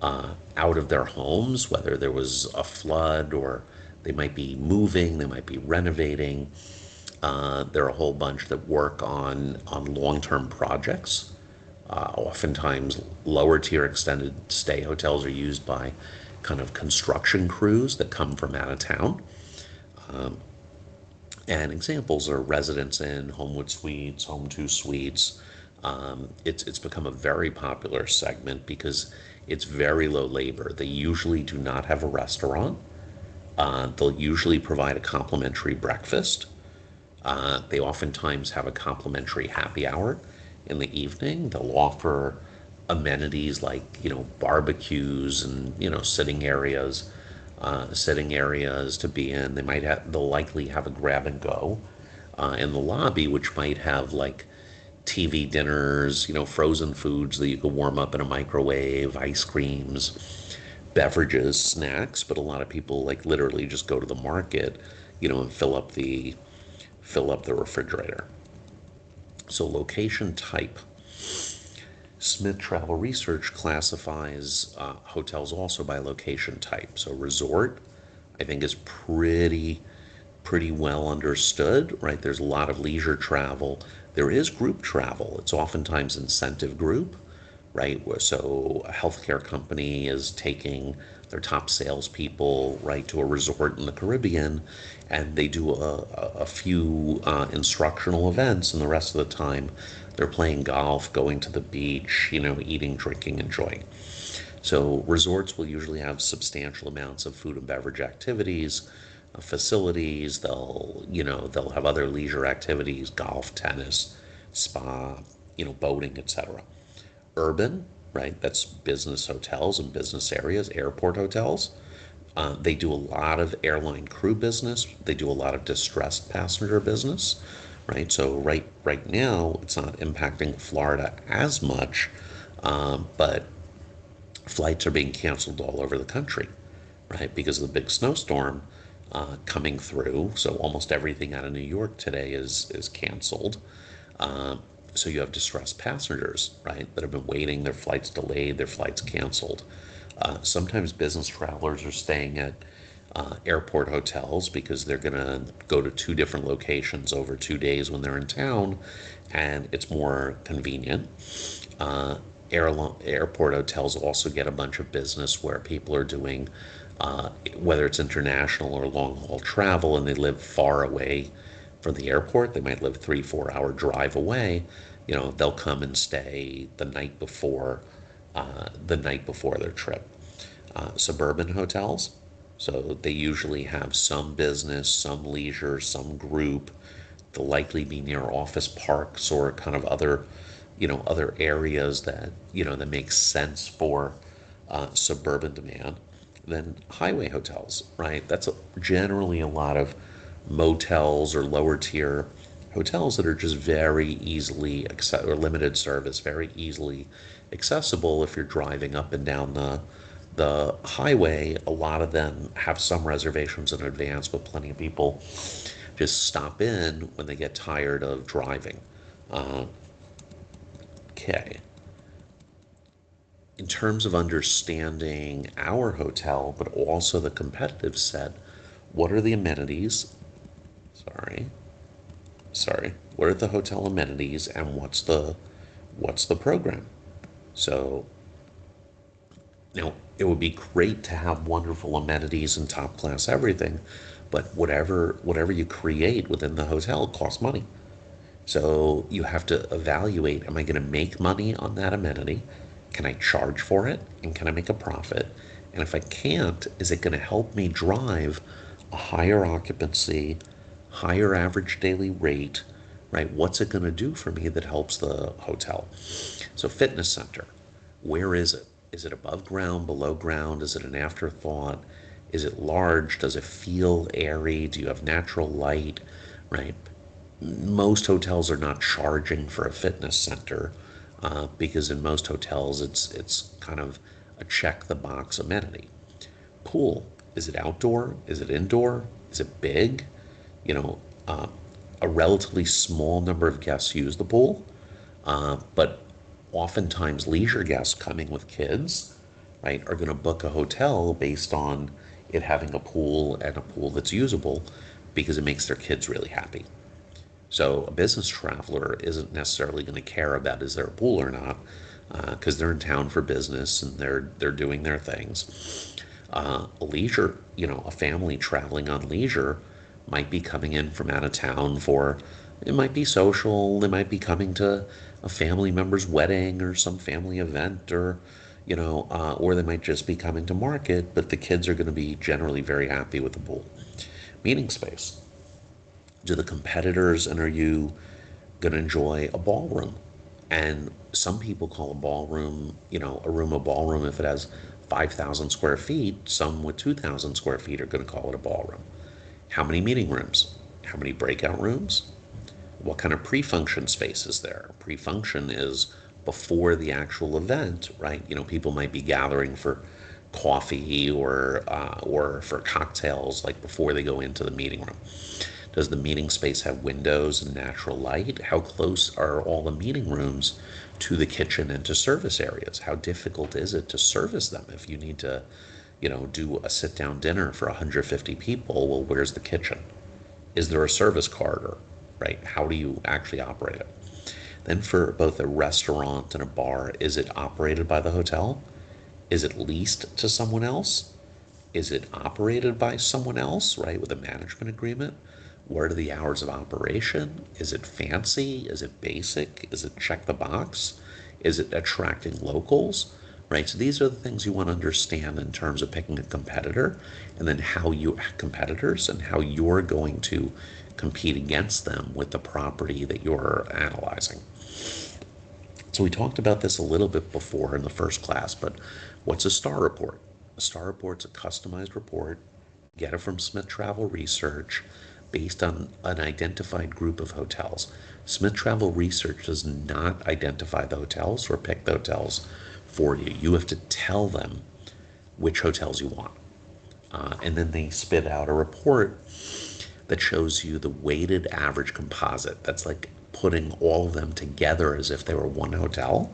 out of their homes, whether there was a flood or they might be moving, they might be renovating. There are a whole bunch that work on long-term projects. Oftentimes, lower tier extended stay hotels are used by kind of construction crews that come from out of town. And examples are Residence Inn, Homewood Suites, Home2 Suites. It's become a very popular segment because it's very low labor. They usually do not have a restaurant. They'll usually provide a complimentary breakfast. They oftentimes have a complimentary happy hour in the evening. They'll offer amenities like, barbecues and, sitting areas to be in. They'll likely have a grab and go in the lobby, which might have like TV dinners, frozen foods that you can warm up in a microwave, ice creams, beverages, snacks. But a lot of people like literally just go to the market, and fill up the refrigerator. So location type. Smith Travel Research classifies hotels also by location type. So resort, I think, is pretty well understood, right? There's a lot of leisure travel. There is group travel. It's oftentimes incentive group, right? So a healthcare company is taking their top salespeople, right, to a resort in the Caribbean, and they do a few instructional events, and the rest of the time they're playing golf, going to the beach, eating, drinking, enjoying. So resorts will usually have substantial amounts of food and beverage activities, facilities. They'll have other leisure activities, golf, tennis, spa, boating, etc. Urban, right? That's business hotels and business areas, airport hotels. They do a lot of airline crew business. They do a lot of distressed passenger business, right? So right now, it's not impacting Florida as much, but flights are being canceled all over the country, right? Because of the big snowstorm coming through. So almost everything out of New York today is canceled. So you have distressed passengers, right, that have been waiting, their flights delayed, their flights canceled. Sometimes business travelers are staying at airport hotels because they're going to go to two different locations over 2 days when they're in town, and it's more convenient. Airport hotels also get a bunch of business where people are doing, whether it's international or long haul travel, and they live far away from the airport. They might live 3-4 hour drive away. They'll come and stay the night before their trip. Suburban hotels, so they usually have some business, some leisure, some group. They'll likely be near office parks or kind of other areas that make sense for suburban demand. Then highway hotels, right? That's generally a lot of motels or lower tier hotels that are just very easily or limited service, very easily accessible if you're driving up and down the highway. A lot of them have some reservations in advance, but plenty of people just stop in when they get tired of driving. Okay. In terms of understanding our hotel, but also the competitive set, what are the amenities? Sorry. What are the hotel amenities, and what's the program? So now it would be great to have wonderful amenities and top class everything, but whatever you create within the hotel costs money. So you have to evaluate, am I going to make money on that amenity? Can I charge for it? And can I make a profit? And if I can't, is it going to help me drive a higher occupancy, higher average daily rate, right? What's it going to do for me that helps the hotel? So fitness center, where is it? Is it above ground, below ground? Is it an afterthought? Is it large? Does it feel airy? Do you have natural light, right? Most hotels are not charging for a fitness center because in most hotels it's kind of a check the box amenity. Pool, is it outdoor? Is it indoor? Is it big? You know, a relatively small number of guests use the pool, but oftentimes leisure guests coming with kids, right, are going to book a hotel based on it having a pool and a pool that's usable because it makes their kids really happy. So a business traveler isn't necessarily going to care about is there a pool or not, because they're in town for business and they're doing their things. Leisure, a family traveling on leisure might be coming in from out of town for, it might be social, they might be coming to a family member's wedding or some family event, or they might just be coming to market, but the kids are going to be generally very happy with the pool. Meeting space. Do the competitors and are you going to enjoy a ballroom? And some people call a ballroom, a room a ballroom if it has 5,000 square feet. Some with 2,000 square feet are going to call it a ballroom. How many meeting rooms? How many breakout rooms? What kind of pre-function space is there? Pre-function is before the actual event, right? People might be gathering for coffee or for cocktails, like before they go into the meeting room. Does the meeting space have windows and natural light? How close are all the meeting rooms to the kitchen and to service areas? How difficult is it to service them if you need to, do a sit down dinner for 150 people? Well, where's the kitchen? Is there a service corridor, right? How do you actually operate it? Then for both a restaurant and a bar, is it operated by the hotel? Is it leased to someone else? Is it operated by someone else, right, with a management agreement? What are the hours of operation? Is it fancy? Is it basic? Is it check the box? Is it attracting locals? Right? So these are the things you want to understand in terms of picking a competitor, and then how you competitors and how you're going to compete against them with the property that you're analyzing. So we talked about this a little bit before in the first class, but what's a star report? A star report's a customized report. Get it from Smith Travel Research based on an identified group of hotels. Smith Travel Research does not identify the hotels or pick the hotels for you. You have to tell them which hotels you want. And then they spit out a report that shows you the weighted average composite. That's like putting all of them together as if they were one hotel.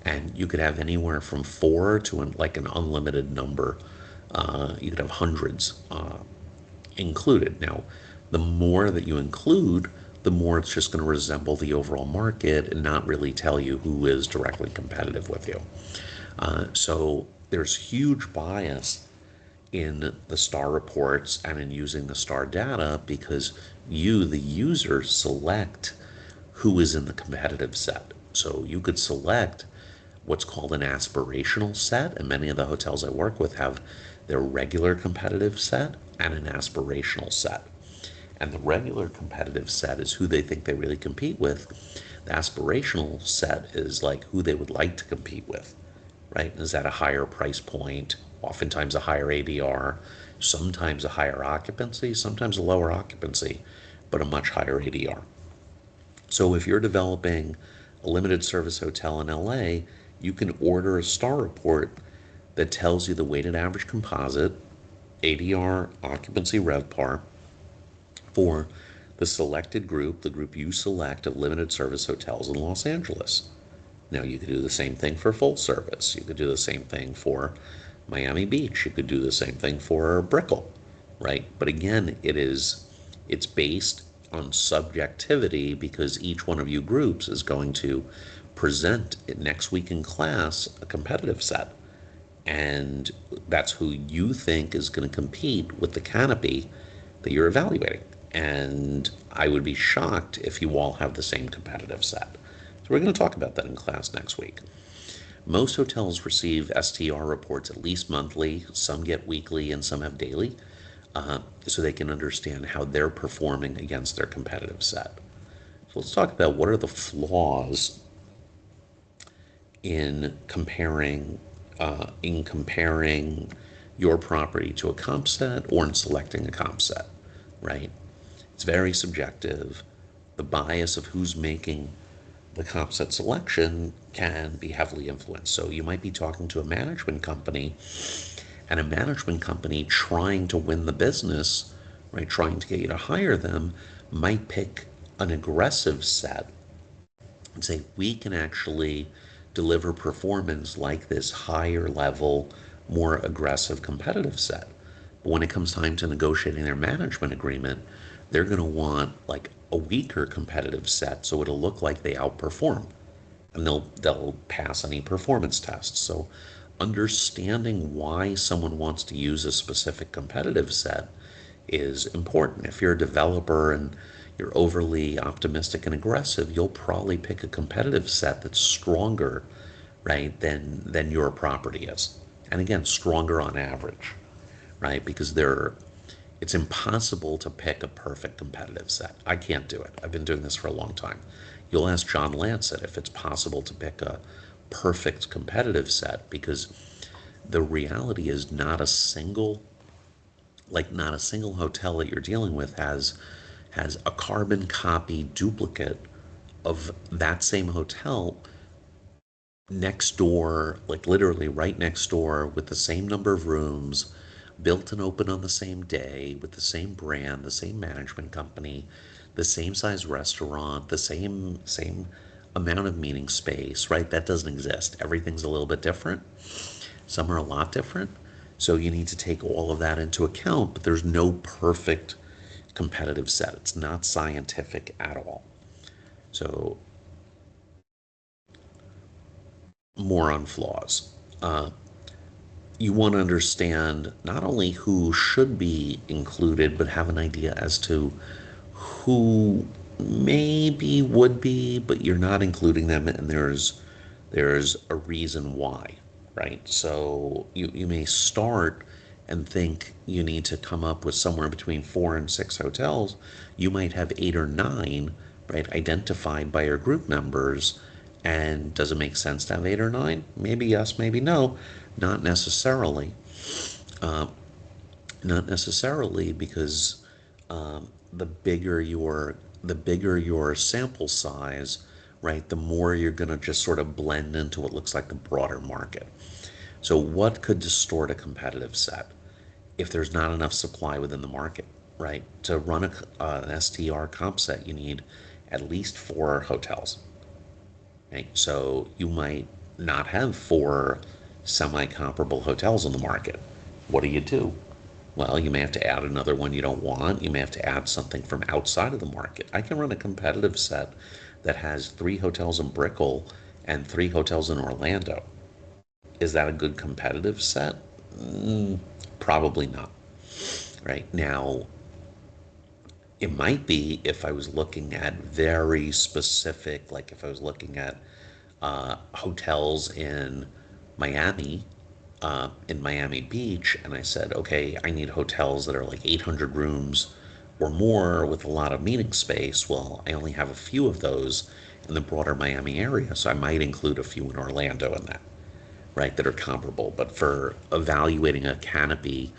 And you could have anywhere from four to like an unlimited number. You could have hundreds included. Now, the more that you include, the more it's just going to resemble the overall market and not really tell you who is directly competitive with you. So there's huge bias in the star reports and in using the star data because you, the user, select who is in the competitive set. So you could select what's called an aspirational set, and many of the hotels I work with have their regular competitive set and an aspirational set. And the regular competitive set is who they think they really compete with. The aspirational set is like who they would like to compete with, right? Is at a higher price point, oftentimes a higher ADR, sometimes a higher occupancy, sometimes a lower occupancy, but a much higher ADR. So if you're developing a limited service hotel in LA, you can order a star report that tells you the weighted average composite, ADR, occupancy, RevPAR for the selected group, the group you select of limited service hotels in Los Angeles. Now, you could do the same thing for full service. You could do the same thing for Miami Beach. You could do the same thing for Brickell, right? But again, it's based on subjectivity because each one of you groups is going to present next week in class a competitive set. And that's who you think is going to compete with the canopy that you're evaluating. And I would be shocked if you all have the same competitive set. So we're going to talk about that in class next week. Most hotels receive STR reports at least monthly. Some get weekly and some have daily, so they can understand how they're performing against their competitive set. So let's talk about what are the flaws in comparing your property to a comp set or in selecting a comp set, right? It's very subjective. The bias of who's making the comp set selection can be heavily influenced. So you might be talking to a management company, and a management company trying to win the business, right, trying to get you to hire them, might pick an aggressive set and say, we can actually deliver performance like this higher level, more aggressive competitive set. But when it comes time to negotiating their management agreement, they're going to want like a weaker competitive set so it'll look like they outperform, and they'll pass any performance tests. So understanding why someone wants to use a specific competitive set is important. If you're a developer and you're overly optimistic and aggressive, you'll probably pick a competitive set that's stronger, right, than your property is. And again, stronger on average, right? Because It's impossible to pick a perfect competitive set. I can't do it. I've been doing this for a long time. You'll ask John Lancet if it's possible to pick a perfect competitive set, because the reality is not a single hotel that you're dealing with has a carbon copy duplicate of that same hotel next door, like literally right next door, with the same number of rooms, built and open on the same day, with the same brand, the same management company, the same size restaurant, the same amount of meeting space, right? That doesn't exist. Everything's a little bit different. Some are a lot different. So you need to take all of that into account, but there's no perfect competitive set. It's not scientific at all. So more on flaws. You want to understand not only who should be included, but have an idea as to who maybe would be, but you're not including them, and there's a reason why, right? So you may start and think you need to come up with somewhere between 4 and 6 hotels. You might have 8 or 9, right, identified by your group members. And does it make sense to have 8 or 9? Maybe yes, maybe no. Not necessarily. Not necessarily, because the bigger your sample size, right, the more you're going to just sort of blend into what looks like the broader market. So what could distort a competitive set? If there's not enough supply within the market, right? To run an STR comp set, you need at least 4 hotels. Right? So you might not have 4 semi-comparable hotels on the market. What do? Well, you may have to add another one you don't want. You may have to add something from outside of the market. I can run a competitive set that has 3 hotels in Brickell and 3 hotels in Orlando. Is that a good competitive set? Probably not. Right now, it might be if I was looking at very specific, like if I was looking at hotels in Miami Beach, and I said, okay, I need hotels that are like 800 rooms or more with a lot of meeting space. Well, I only have a few of those in the broader Miami area, so I might include a few in Orlando in that, right, that are comparable. But for evaluating a canopy,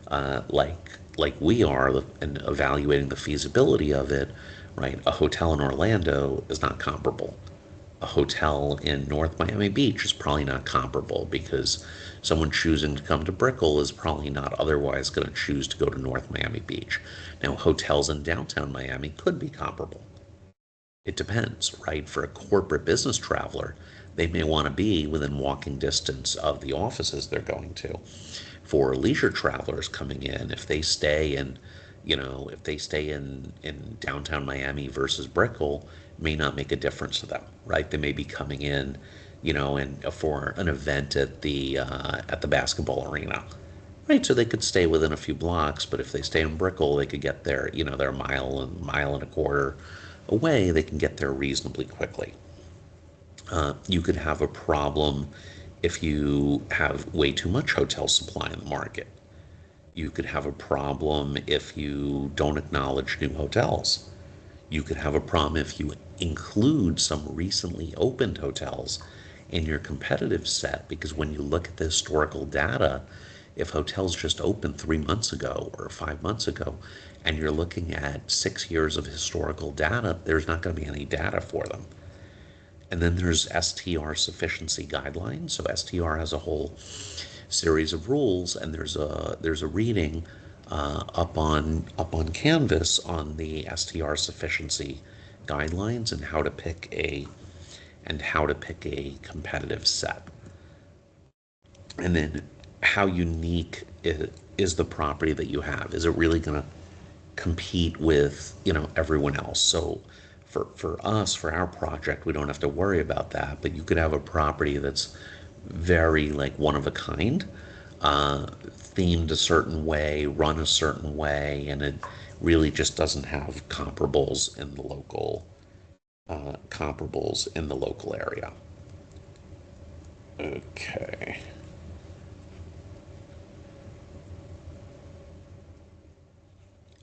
like we are, and evaluating the feasibility of it, right, a hotel in Orlando is not comparable. A hotel in North Miami Beach is probably not comparable, because someone choosing to come to Brickell is probably not otherwise going to choose to go to North Miami Beach. Now, hotels in downtown Miami could be comparable. It depends, right? For a corporate business traveler, they may want to be within walking distance of the offices they're going to. For leisure travelers coming in, if they stay in, if they stay in downtown Miami versus Brickell, may not make a difference to them, right? They may be coming in, and for an event at the basketball arena, right? So they could stay within a few blocks, but if they stay in Brickell, they could get there, they're a mile and a quarter away. They can get there reasonably quickly. You could have a problem if you have way too much hotel supply in the market. You could have a problem if you don't acknowledge new hotels. You could have a problem if you include some recently opened hotels in your competitive set, because when you look at the historical data, if hotels just opened 3 months ago or 5 months ago, and you're looking at 6 years of historical data, there's not going to be any data for them. And then there's STR sufficiency guidelines. So STR has a whole series of rules, and there's a reading up on Canvas on the STR sufficiency guidelines, and how to pick a competitive set. And then how unique is the property that you have? Is it really going to compete with everyone else? So for us, for our project, we don't have to worry about that. But you could have a property that's very like one of a kind, themed a certain way, run a certain way, and it really just doesn't have comparables in the local area. Okay.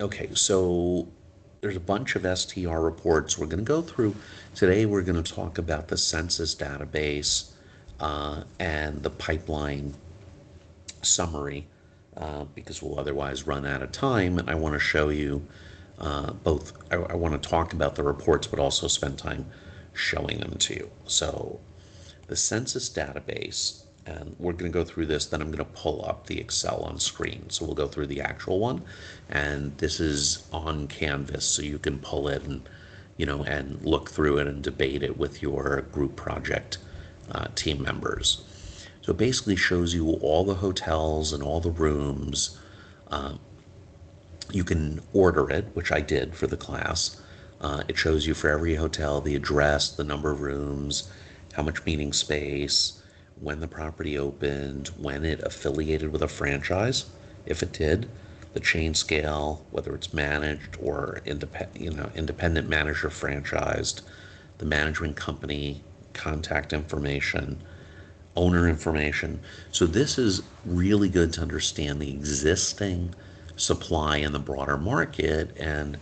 Okay, so there's a bunch of STR reports we're going to go through. Today, we're going to talk about the census database and the pipeline summary because we'll otherwise run out of time. And I want to show you both, I want to talk about the reports, but also spend time showing them to you. So the census database, and we're going to go through this, then I'm going to pull up the Excel on screen. So we'll go through the actual one, and this is on Canvas, so you can pull it and, and look through it and debate it with your group project team members. So it basically shows you all the hotels and all the rooms. You can order it, which I did for the class. It shows you for every hotel the address, the number of rooms, how much meeting space, when the property opened, when it affiliated with a franchise, if it did, the chain scale, whether it's managed or independent manager franchised, the management company, contact information, owner information. So this is really good to understand the existing supply in the broader market. And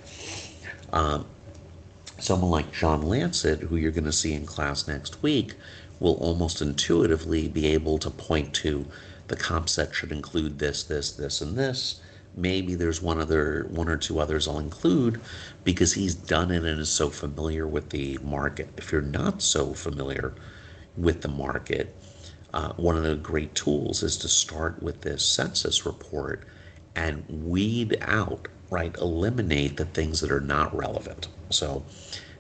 someone like John Lancet, who you're going to see in class next week, will almost intuitively be able to point to the comp set should include this, this, this, and this. Maybe there's one or two others I'll include because he's done it and is so familiar with the market. If you're not so familiar with the market, one of the great tools is to start with this census report and weed out, right? Eliminate the things that are not relevant. So,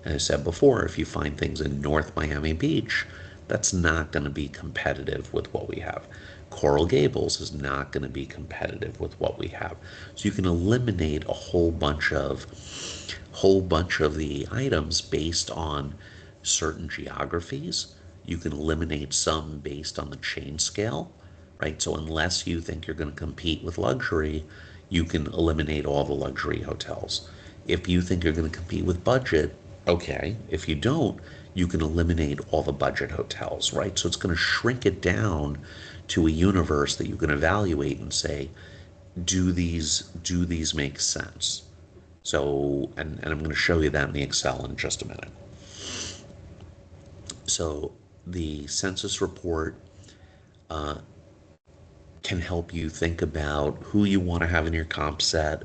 as I said before, if you find things in North Miami Beach, that's not going to be competitive with what we have. Coral Gables is not going to be competitive with what we have. So you can eliminate a whole bunch of the items based on certain geographies. You can eliminate some based on the chain scale, right? So unless you think you're going to compete with luxury, you can eliminate all the luxury hotels. If you think you're going to compete with budget, okay. If you don't, you can eliminate all the budget hotels, right? So it's going to shrink it down to a universe that you can evaluate and say, do these make sense? So, and I'm going to show you that in the Excel in just a minute. So the census report can help you think about who you want to have in your comp set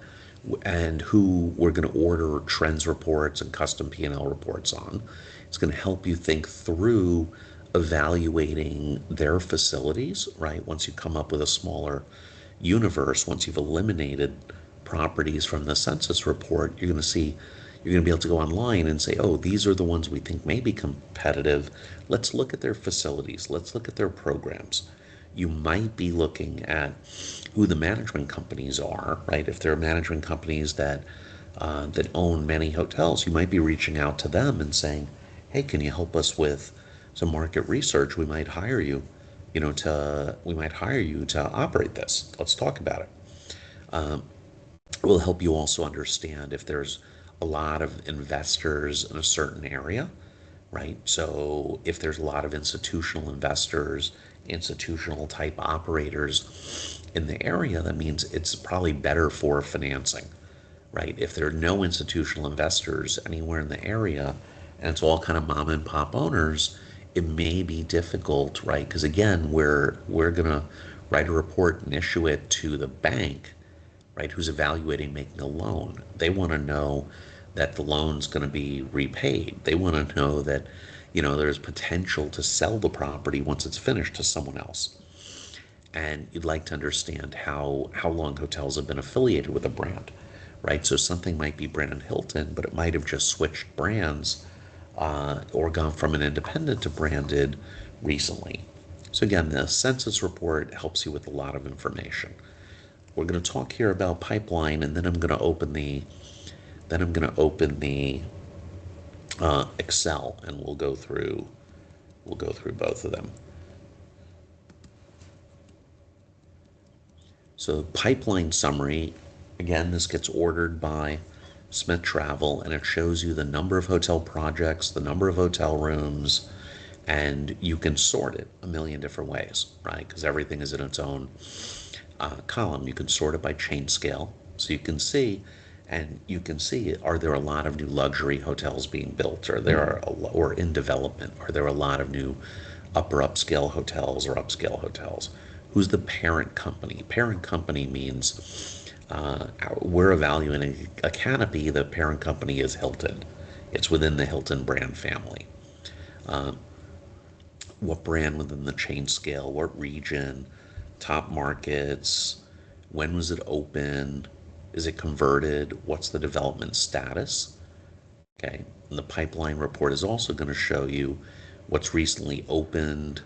and who we're going to order trends reports and custom P&L reports on. It's going to help you think through evaluating their facilities, right? Once you come up with a smaller universe, once you've eliminated properties from the census report, you're going to be able to go online and say, oh, these are the ones we think may be competitive. Let's look at their facilities. Let's look at their programs. You might be looking at who the management companies are, right? If there are management companies that own many hotels, you might be reaching out to them and saying, "Hey, can you help us with some market research? We might hire you, to operate this. Let's talk about it." It will help you also understand if there's a lot of investors in a certain area, right? So if there's a lot of institutional investors, institutional type operators in the area, that means it's probably better for financing, right? If there are no institutional investors anywhere in the area and it's all kind of mom and pop owners, it may be difficult, right? Because again, we're gonna write a report and issue it to the bank, right, who's evaluating making a loan. They want to know that the loan's going to be repaid. They want to know that, there's potential to sell the property once it's finished to someone else. And you'd like to understand how long hotels have been affiliated with a brand, right? So something might be brand Hilton, but it might have just switched brands or gone from an independent to branded recently. So again, the census report helps you with a lot of information. We're going to talk here about pipeline, and then I'm going to open the Excel, and we'll go through both of them. So pipeline summary, again, this gets ordered by Smith Travel, and it shows you the number of hotel projects, the number of hotel rooms, and you can sort it a million different ways, right? Because everything is in its own column. You can sort it by chain scale. So you can see And you can see, are there a lot of new luxury hotels being built? Or in development? Are there a lot of new upper upscale hotels or upscale hotels? Who's the parent company? Parent company means we're evaluating a canopy. The parent company is Hilton. It's within the Hilton brand family. What brand within the chain scale? What region? Top markets? When was it open? Is it converted? What's the development status? Okay. And the pipeline report is also going to show you what's recently opened,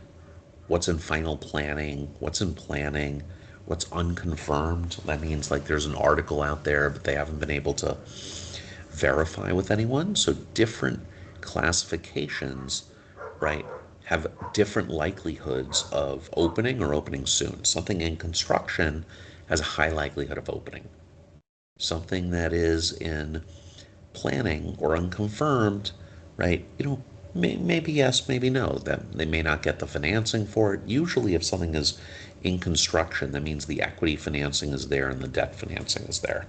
what's in final planning, what's in planning, what's unconfirmed. That means like there's an article out there, but they haven't been able to verify with anyone. So different classifications, right, have different likelihoods of opening or opening soon. Something in construction has a high likelihood of opening. Something that is in planning or unconfirmed, right, maybe yes, maybe no. That they may not get the financing for it. Usually, if something is in construction, that means the equity financing is there and the debt financing is there.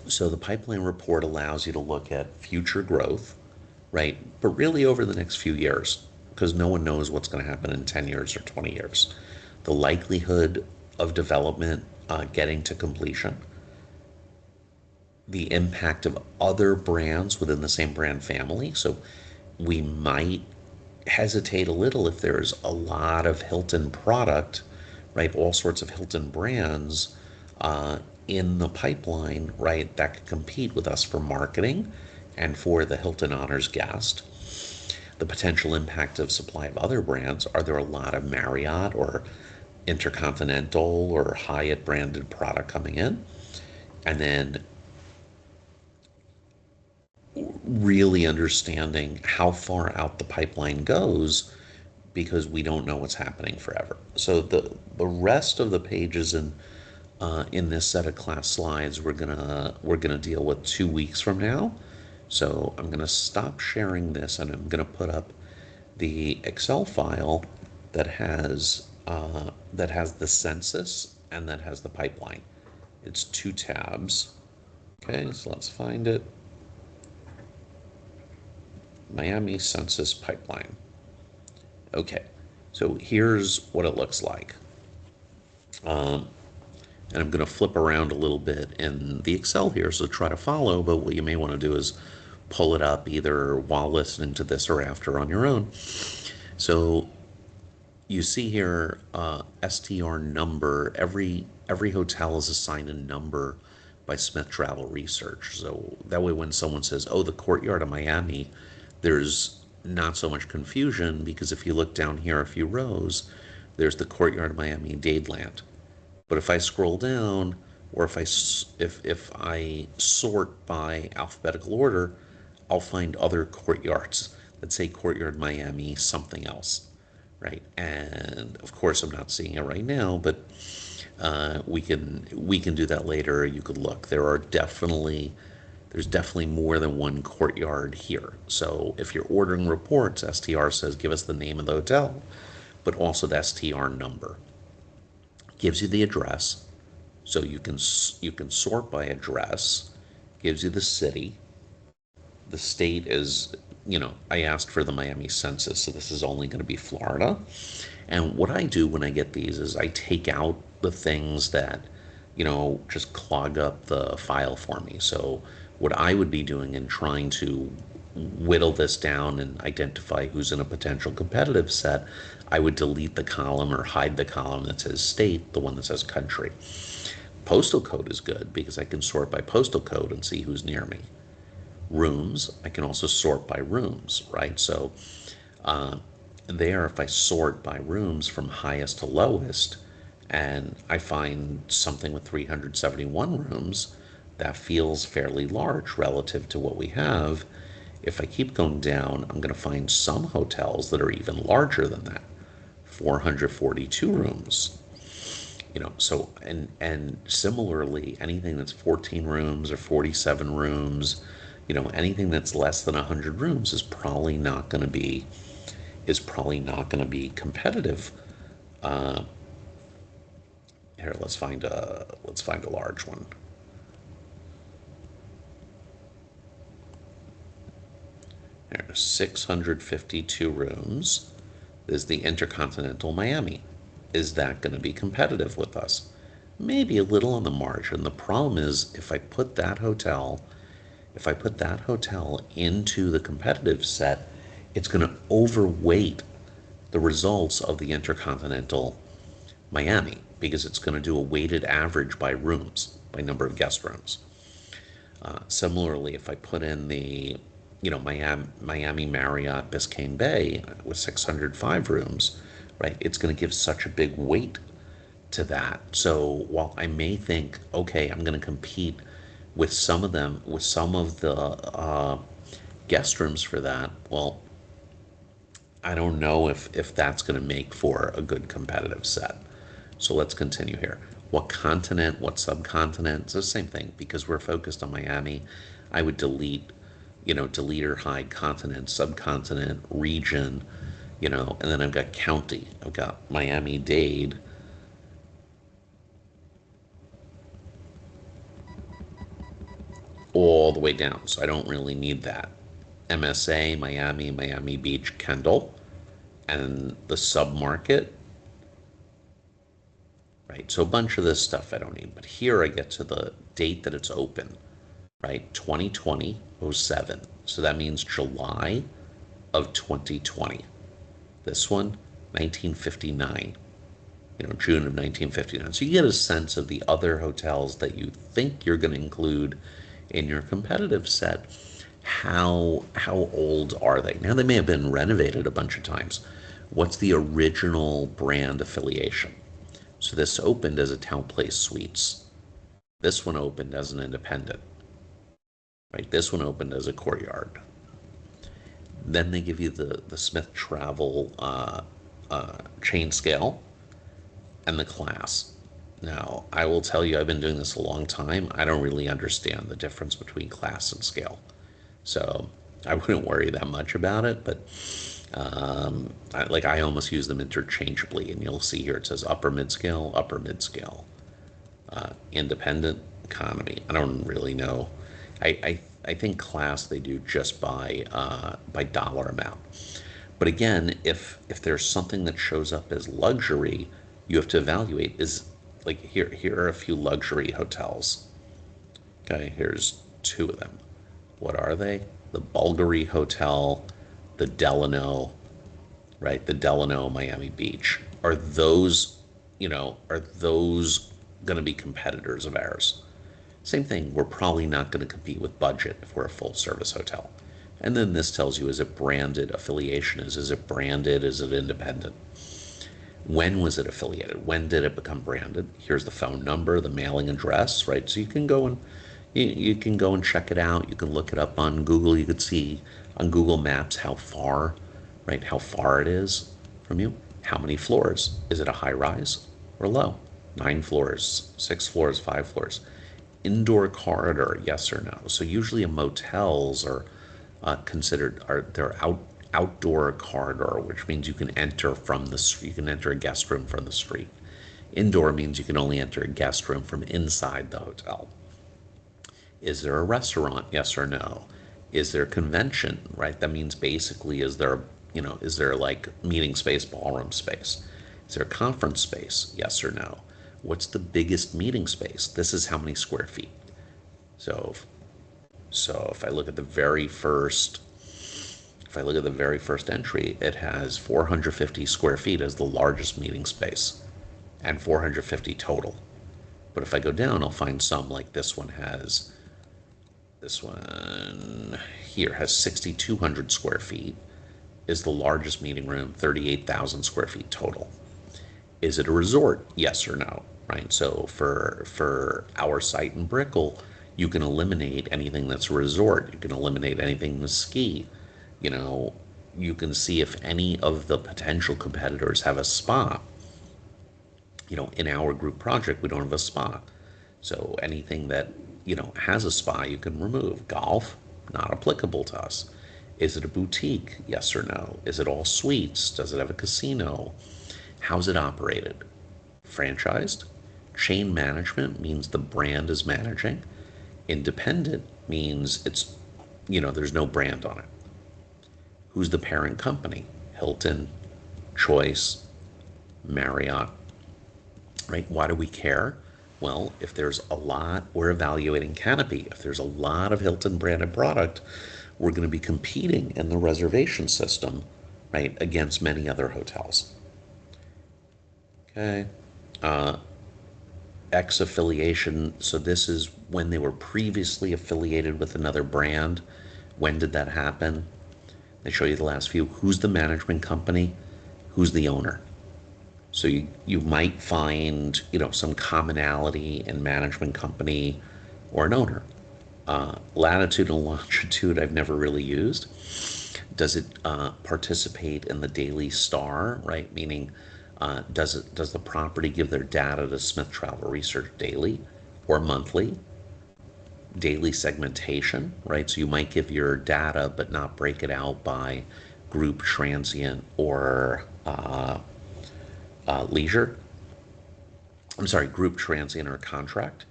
So the pipeline report allows you to look at future growth, right? But really over the next few years, because no one knows what's going to happen in 10 years or 20 years. The likelihood of development getting to completion, the impact of other brands within the same brand family. So we might hesitate a little if there's a lot of Hilton product, right? All sorts of Hilton brands in the pipeline, right? That could compete with us for marketing and for the Hilton Honors guest. The potential impact of supply of other brands. Are there a lot of Marriott or Intercontinental or Hyatt branded product coming in? And then really understanding how far out the pipeline goes, because we don't know what's happening forever. So the rest of the pages in this set of class slides we're gonna deal with 2 weeks from now. So I'm gonna stop sharing this and I'm gonna put up the Excel file that has the census and that has the pipeline. It's 2 tabs. Okay, so let's find it. Miami census pipeline. Okay, so here's what it looks like. And I'm going to flip around a little bit in the Excel here, so try to follow, but what you may want to do is pull it up either while listening to this or after on your own. So you see here STR number. Every hotel is assigned a number by Smith Travel Research. So that way when someone says, oh, the Courtyard of Miami, there's not so much confusion, because if you look down here a few rows, there's the Courtyard of Miami Dadeland. But if I scroll down, or if I sort by alphabetical order, I'll find other courtyards that say Courtyard Miami something else, right? And of course, I'm not seeing it right now, but we can do that later. You could look. There's definitely more than one courtyard here. So if you're ordering reports, STR says give us the name of the hotel, but also the STR number. Gives you the address, so you can sort by address. Gives you the city. The state is, I asked for the Miami census, so this is only going to be Florida. And what I do when I get these is I take out the things that, just clog up the file for me. So what I would be doing in trying to whittle this down and identify who's in a potential competitive set, I would delete the column or hide the column that says state, the one that says country. Postal code is good because I can sort by postal code and see who's near me. Rooms, I can also sort by rooms, right? So there, if I sort by rooms from highest to lowest, and I find something with 371 rooms, that feels fairly large relative to what we have. If I keep going down, I'm going to find some hotels that are even larger than that, 442 rooms. So and similarly, anything that's 14 rooms or 47 rooms, anything that's less than 100 rooms is probably not going to be competitive. Here, let's find a large one. There's 652 rooms. Is the Intercontinental Miami. Is that going to be competitive with us? Maybe a little on the margin. The problem is if I put that hotel into the competitive set, it's going to overweight the results of the Intercontinental Miami because it's going to do a weighted average by rooms, by number of guest rooms. Similarly, if I put in the Miami Marriott Biscayne Bay with 605 rooms, right, it's going to give such a big weight to that. So while I may think, okay, I'm going to compete with some of them, with some of the guest rooms for that, well, I don't know if that's going to make for a good competitive set. So let's continue here. What continent, what subcontinent? It's the same thing because we're focused on Miami. I would delete or hide continent, subcontinent, region, and then I've got county. I've got Miami-Dade. All the way down. So I don't really need that. MSA, Miami, Miami Beach, Kendall, and the submarket. Right, so a bunch of this stuff I don't need. But here I get to the date that it's open, right? 2020-07. So that means July of 2020. This one, 1959. June of 1959. So you get a sense of the other hotels that you think you're going to include in your competitive set. How old are they? Now they may have been renovated a bunch of times. What's the original brand affiliation? So this opened as a Town Place Suites. This one opened as an independent. Right? This one opened as a Courtyard. Then they give you the Smith Travel chain scale and the class. Now, I will tell you, I've been doing this a long time. I don't really understand the difference between class and scale. So I wouldn't worry that much about it, but I almost use them interchangeably. And you'll see here it says upper mid-scale, independent, economy. I don't really know. I think class they do just by dollar amount. But again, if there's something that shows up as luxury, you have to evaluate is like here are a few luxury hotels. Okay, here's two of them. What are they? The Bulgari Hotel, the Delano, right? The Delano Miami Beach. Are those going to be competitors of ours? Same thing, we're probably not going to compete with budget if we're a full service hotel. And then this tells you, is it branded affiliation? Is it branded? Is it independent? When was it affiliated? When did it become branded? Here's the phone number, the mailing address, right? So you can go and check it out. You can look it up on Google. You could see on Google Maps how far it is from you. How many floors? Is it a high rise or low? 9 floors, 6 floors, 5 floors. Indoor corridor, yes or no? So usually motels are considered they're outdoor corridor, which means you can enter from the street. You can enter a guest room from the street. Indoor means you can only enter a guest room from inside the hotel. Is there a restaurant? Yes or no? Is there a convention? Right? That means basically, is there like meeting space, ballroom space? Is there a conference space? Yes or no? What's the biggest meeting space? This is how many square feet. So if I look at the very first entry, it has 450 square feet as the largest meeting space and 450 total. But if I go down, I'll find some like this one here has 6,200 square feet, is the largest meeting room, 38,000 square feet total. Is it a resort? Yes or no, right? So for our site in Brickell, you can eliminate anything that's a resort. You can eliminate anything that's ski. You can see if any of the potential competitors have a spa. In our group project, we don't have a spa. So anything that, has a spa, you can remove. Golf, not applicable to us. Is it a boutique? Yes or no? Is it all suites? Does it have a casino? How's it operated? Franchised? Chain management means the brand is managing. Independent means there's no brand on it. Who's the parent company? Hilton, Choice, Marriott, right? Why do we care? Well, if there's a lot, we're evaluating Canopy. If there's a lot of Hilton branded product, we're going to be competing in the reservation system, right, against many other hotels. Okay. X affiliation. So this is when they were previously affiliated with another brand. When did that happen? They show you the last few. Who's the management company? Who's the owner? So you might find, some commonality in management company or an owner. Latitude and longitude I've never really used. Does it participate in the Daily Star, right? Meaning, does the property give their data to Smith Travel Research daily or monthly? Daily segmentation, right? So you might give your data but not break it out by group, transient, or leisure. I'm sorry, group, transient, or contract.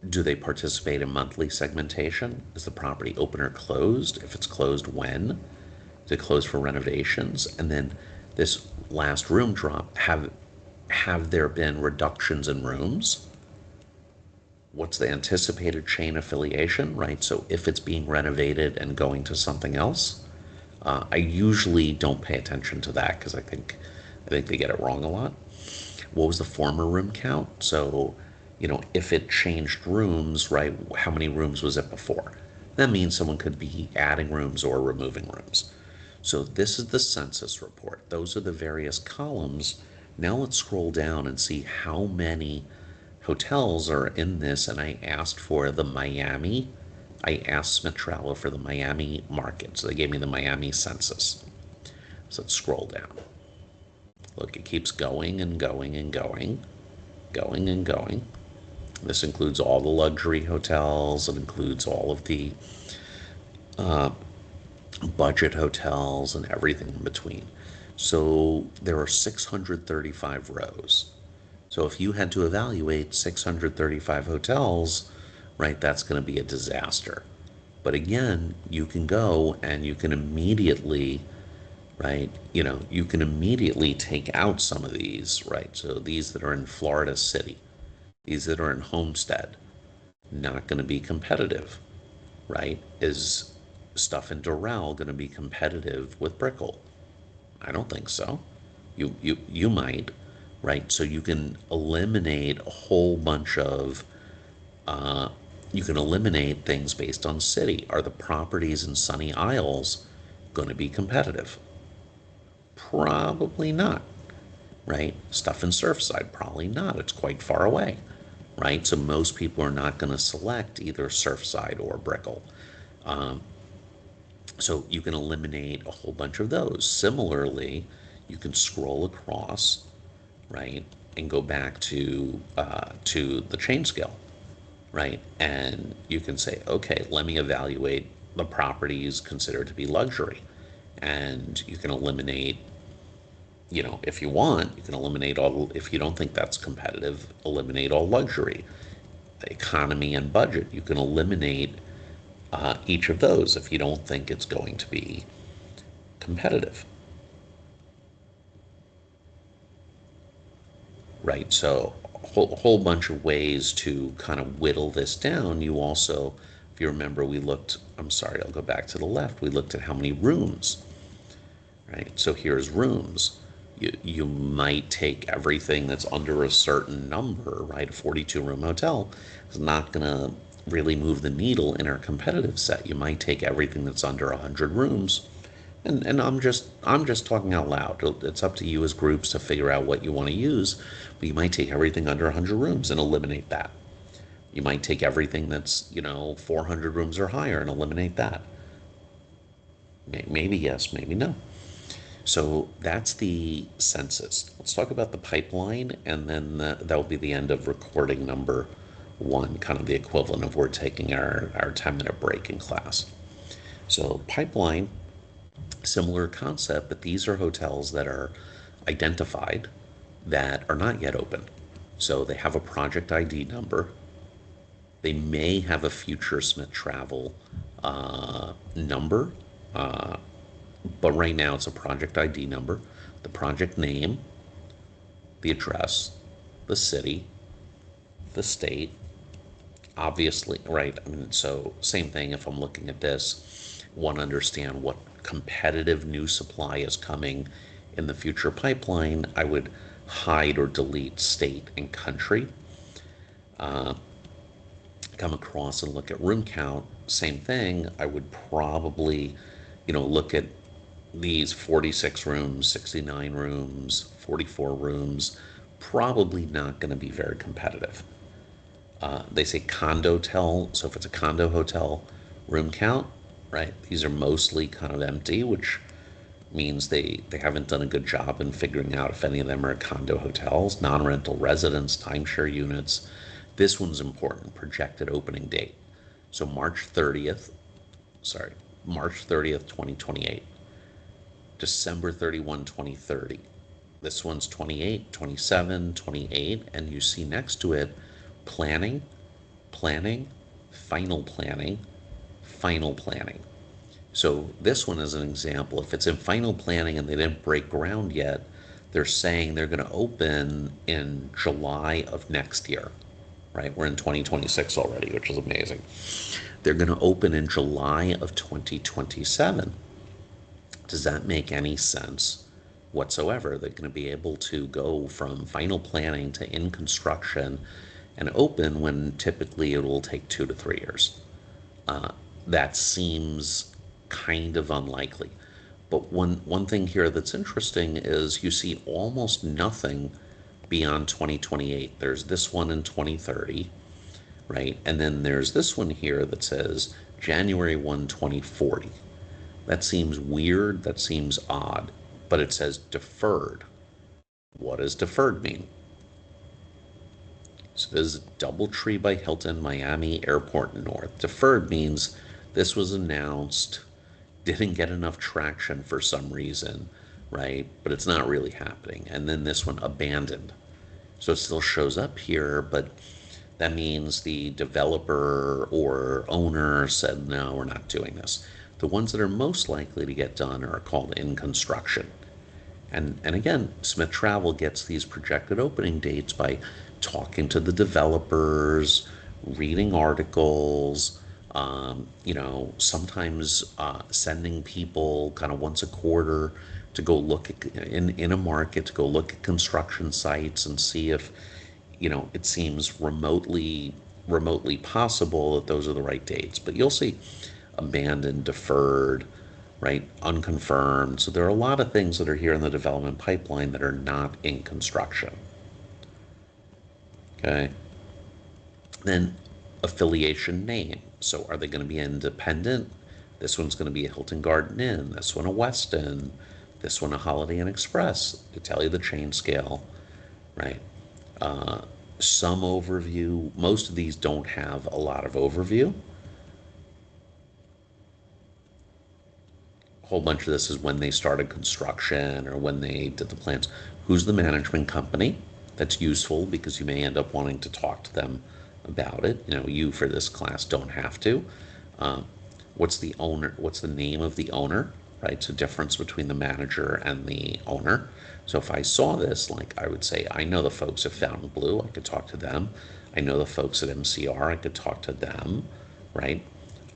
Do they participate in monthly segmentation? Is the property open or closed? If it's closed, when? Is it closed for renovations? And then this last room drop, have there been reductions in rooms? What's the anticipated chain affiliation, right? So if it's being renovated and going to something else, I usually don't pay attention to that because I think they get it wrong a lot. What was the former room count? So, if it changed rooms, right, how many rooms was it before? That means someone could be adding rooms or removing rooms. So this is the census report. Those are the various columns. Now let's scroll down and see how many hotels are in this. And I asked for the Miami. I asked Smith Travel for the Miami market. So they gave me the Miami census. So let's scroll down. Look, it keeps going and going and going, going and going. This includes all the luxury hotels. It includes all of the budget hotels and everything in between. So there are 635 rows. So if you had to evaluate 635 hotels, right, that's going to be a disaster. But again, you can go and you can immediately, right, you can immediately take out some of these, right? So these that are in Florida City, these that are in Homestead, not going to be competitive, right? Is stuff in Doral going to be competitive with Brickell? I don't think so. You might, right? So you can eliminate a whole bunch of you can eliminate things based on city. Are the properties in Sunny Isles going to be competitive? Probably not, right? Stuff in Surfside, probably not. It's quite far away, right? So most people are not going to select either Surfside or Brickell. So you can eliminate a whole bunch of those. Similarly, you can scroll across, right, and go back to the chain scale, right? And you can say, okay, let me evaluate the properties considered to be luxury. And you can eliminate, if you want, you can eliminate all, if you don't think that's competitive, eliminate all luxury. Economy and budget, you can eliminate each of those if you don't think it's going to be competitive. Right? So whole bunch of ways to kind of whittle this down. You also, if you remember, I'm sorry, I'll go back to the left. We looked at how many rooms, right? So here's rooms. You might take everything that's under a certain number, right? A 42 room hotel is not going to really move the needle in our competitive set. You might take everything that's under 100 rooms. And I'm just talking out loud. It's up to you as groups to figure out what you want to use, but you might take everything under 100 rooms and eliminate that. You might take everything that's 400 rooms or higher and eliminate that. Maybe yes, maybe no. So that's the census. Let's talk about the pipeline, and then that will be the end of recording number one, kind of the equivalent of we're taking our 10-minute break in class. So pipeline, similar concept, but these are hotels that are identified, that are not yet open. So they have a project ID number. They may have a future Smith Travel number, but right now it's a project ID number, the project name, the address, the city, the state, obviously, right? I mean, so same thing if I'm looking at this, want to understand what competitive new supply is coming in the future pipeline, I would hide or delete state and country. Come across and look at room count, same thing. I would probably, look at these 46 rooms, 69 rooms, 44 rooms, probably not going to be very competitive. They say condo hotel, so if it's a condo hotel, room count, right? These are mostly kind of empty, which means they haven't done a good job in figuring out if any of them are condo hotels, non-rental residence, timeshare units. This one's important, projected opening date. So March 30th, March 30th, 2028, December 31, 2030. This one's 28, 27, 28, and you see next to it planning, planning, final planning, final planning. So this one is an example. If it's in final planning and they didn't break ground yet, they're saying they're going to open in July of next year, right? We're in 2026 already, which is amazing. They're going to open in July of 2027. Does that make any sense whatsoever? They're going to be able to go from final planning to in construction and open when typically it will take 2 to 3 years. That seems kind of unlikely. But one thing here that's interesting is you see almost nothing beyond 2028. There's this one in 2030, right? And then there's this one here that says January 1, 2040. That seems weird. That seems odd. But it says deferred. What does deferred mean? So this is DoubleTree by Hilton Miami Airport North. Deferred means this was announced, didn't get enough traction for some reason, right? But it's not really happening. And then this one, abandoned. So it still shows up here, but that means the developer or owner said, no, we're not doing this. The ones that are most likely to get done are called in construction. And again, Smith Travel gets these projected opening dates by talking to the developers, reading articles, sometimes sending people kind of once a quarter to go look at, in a market, to go look at construction sites and see if, it seems remotely possible that those are the right dates. But you'll see abandoned, deferred, right, unconfirmed. So there are a lot of things that are here in the development pipeline that are not in construction. Okay. Then affiliation name. So are they going to be independent? This one's going to be a Hilton Garden Inn. This one a Westin. This one a Holiday Inn Express. They tell you the chain scale, right? Some overview. Most of these don't have a lot of overview. A whole bunch of this is when they started construction or when they did the plans. Who's the management company? That's useful because you may end up wanting to talk to them about it. You for this class don't have to. What's the owner? What's the name of the owner? Right? It's a difference between the manager and the owner. So if I saw this, like I would say, I know the folks at Fontainebleau, I could talk to them. I know the folks at MCR, I could talk to them, right?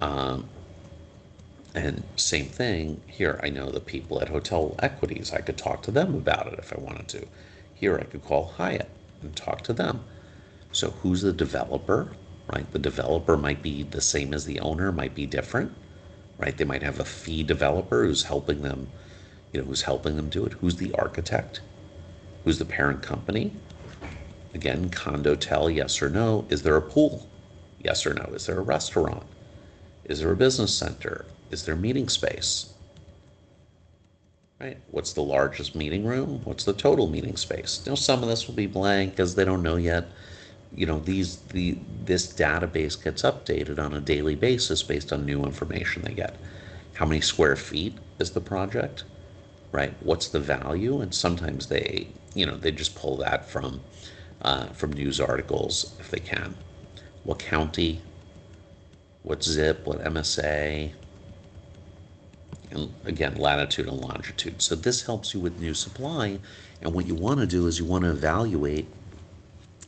And same thing here, I know the people at Hotel Equities, I could talk to them about it if I wanted to. Here I could call Hyatt and talk to them. So who's the developer, right? The developer might be the same as the owner, might be different, right? They might have a fee developer who's helping them, do it. Who's the architect? Who's the parent company? Again, condotel, yes or no. Is there a pool? Yes or no. Is there a restaurant? Is there a business center? Is there meeting space? Right? What's the largest meeting room? What's the total meeting space? Some of this will be blank because they don't know yet. This database gets updated on a daily basis based on new information they get. How many square feet is the project? right? What's the value? And sometimes they, they just pull that from news articles if they can. What county? What zip? What MSA? And again, latitude and longitude. So this helps you with new supply. And what you want to do is you want to evaluate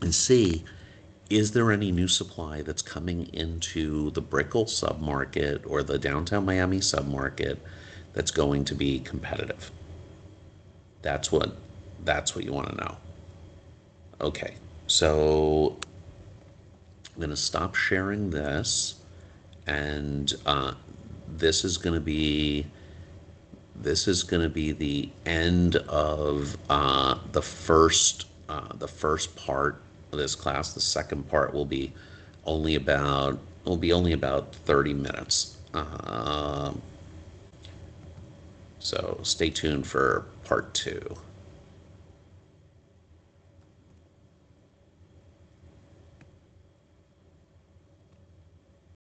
and see, is there any new supply that's coming into the Brickell submarket or the downtown Miami submarket that's going to be competitive? That's what you want to know. Okay, so I'm going to stop sharing this, and this is going to be the end of the first part of this class. The second part will be only about 30 minutes. So stay tuned for part two.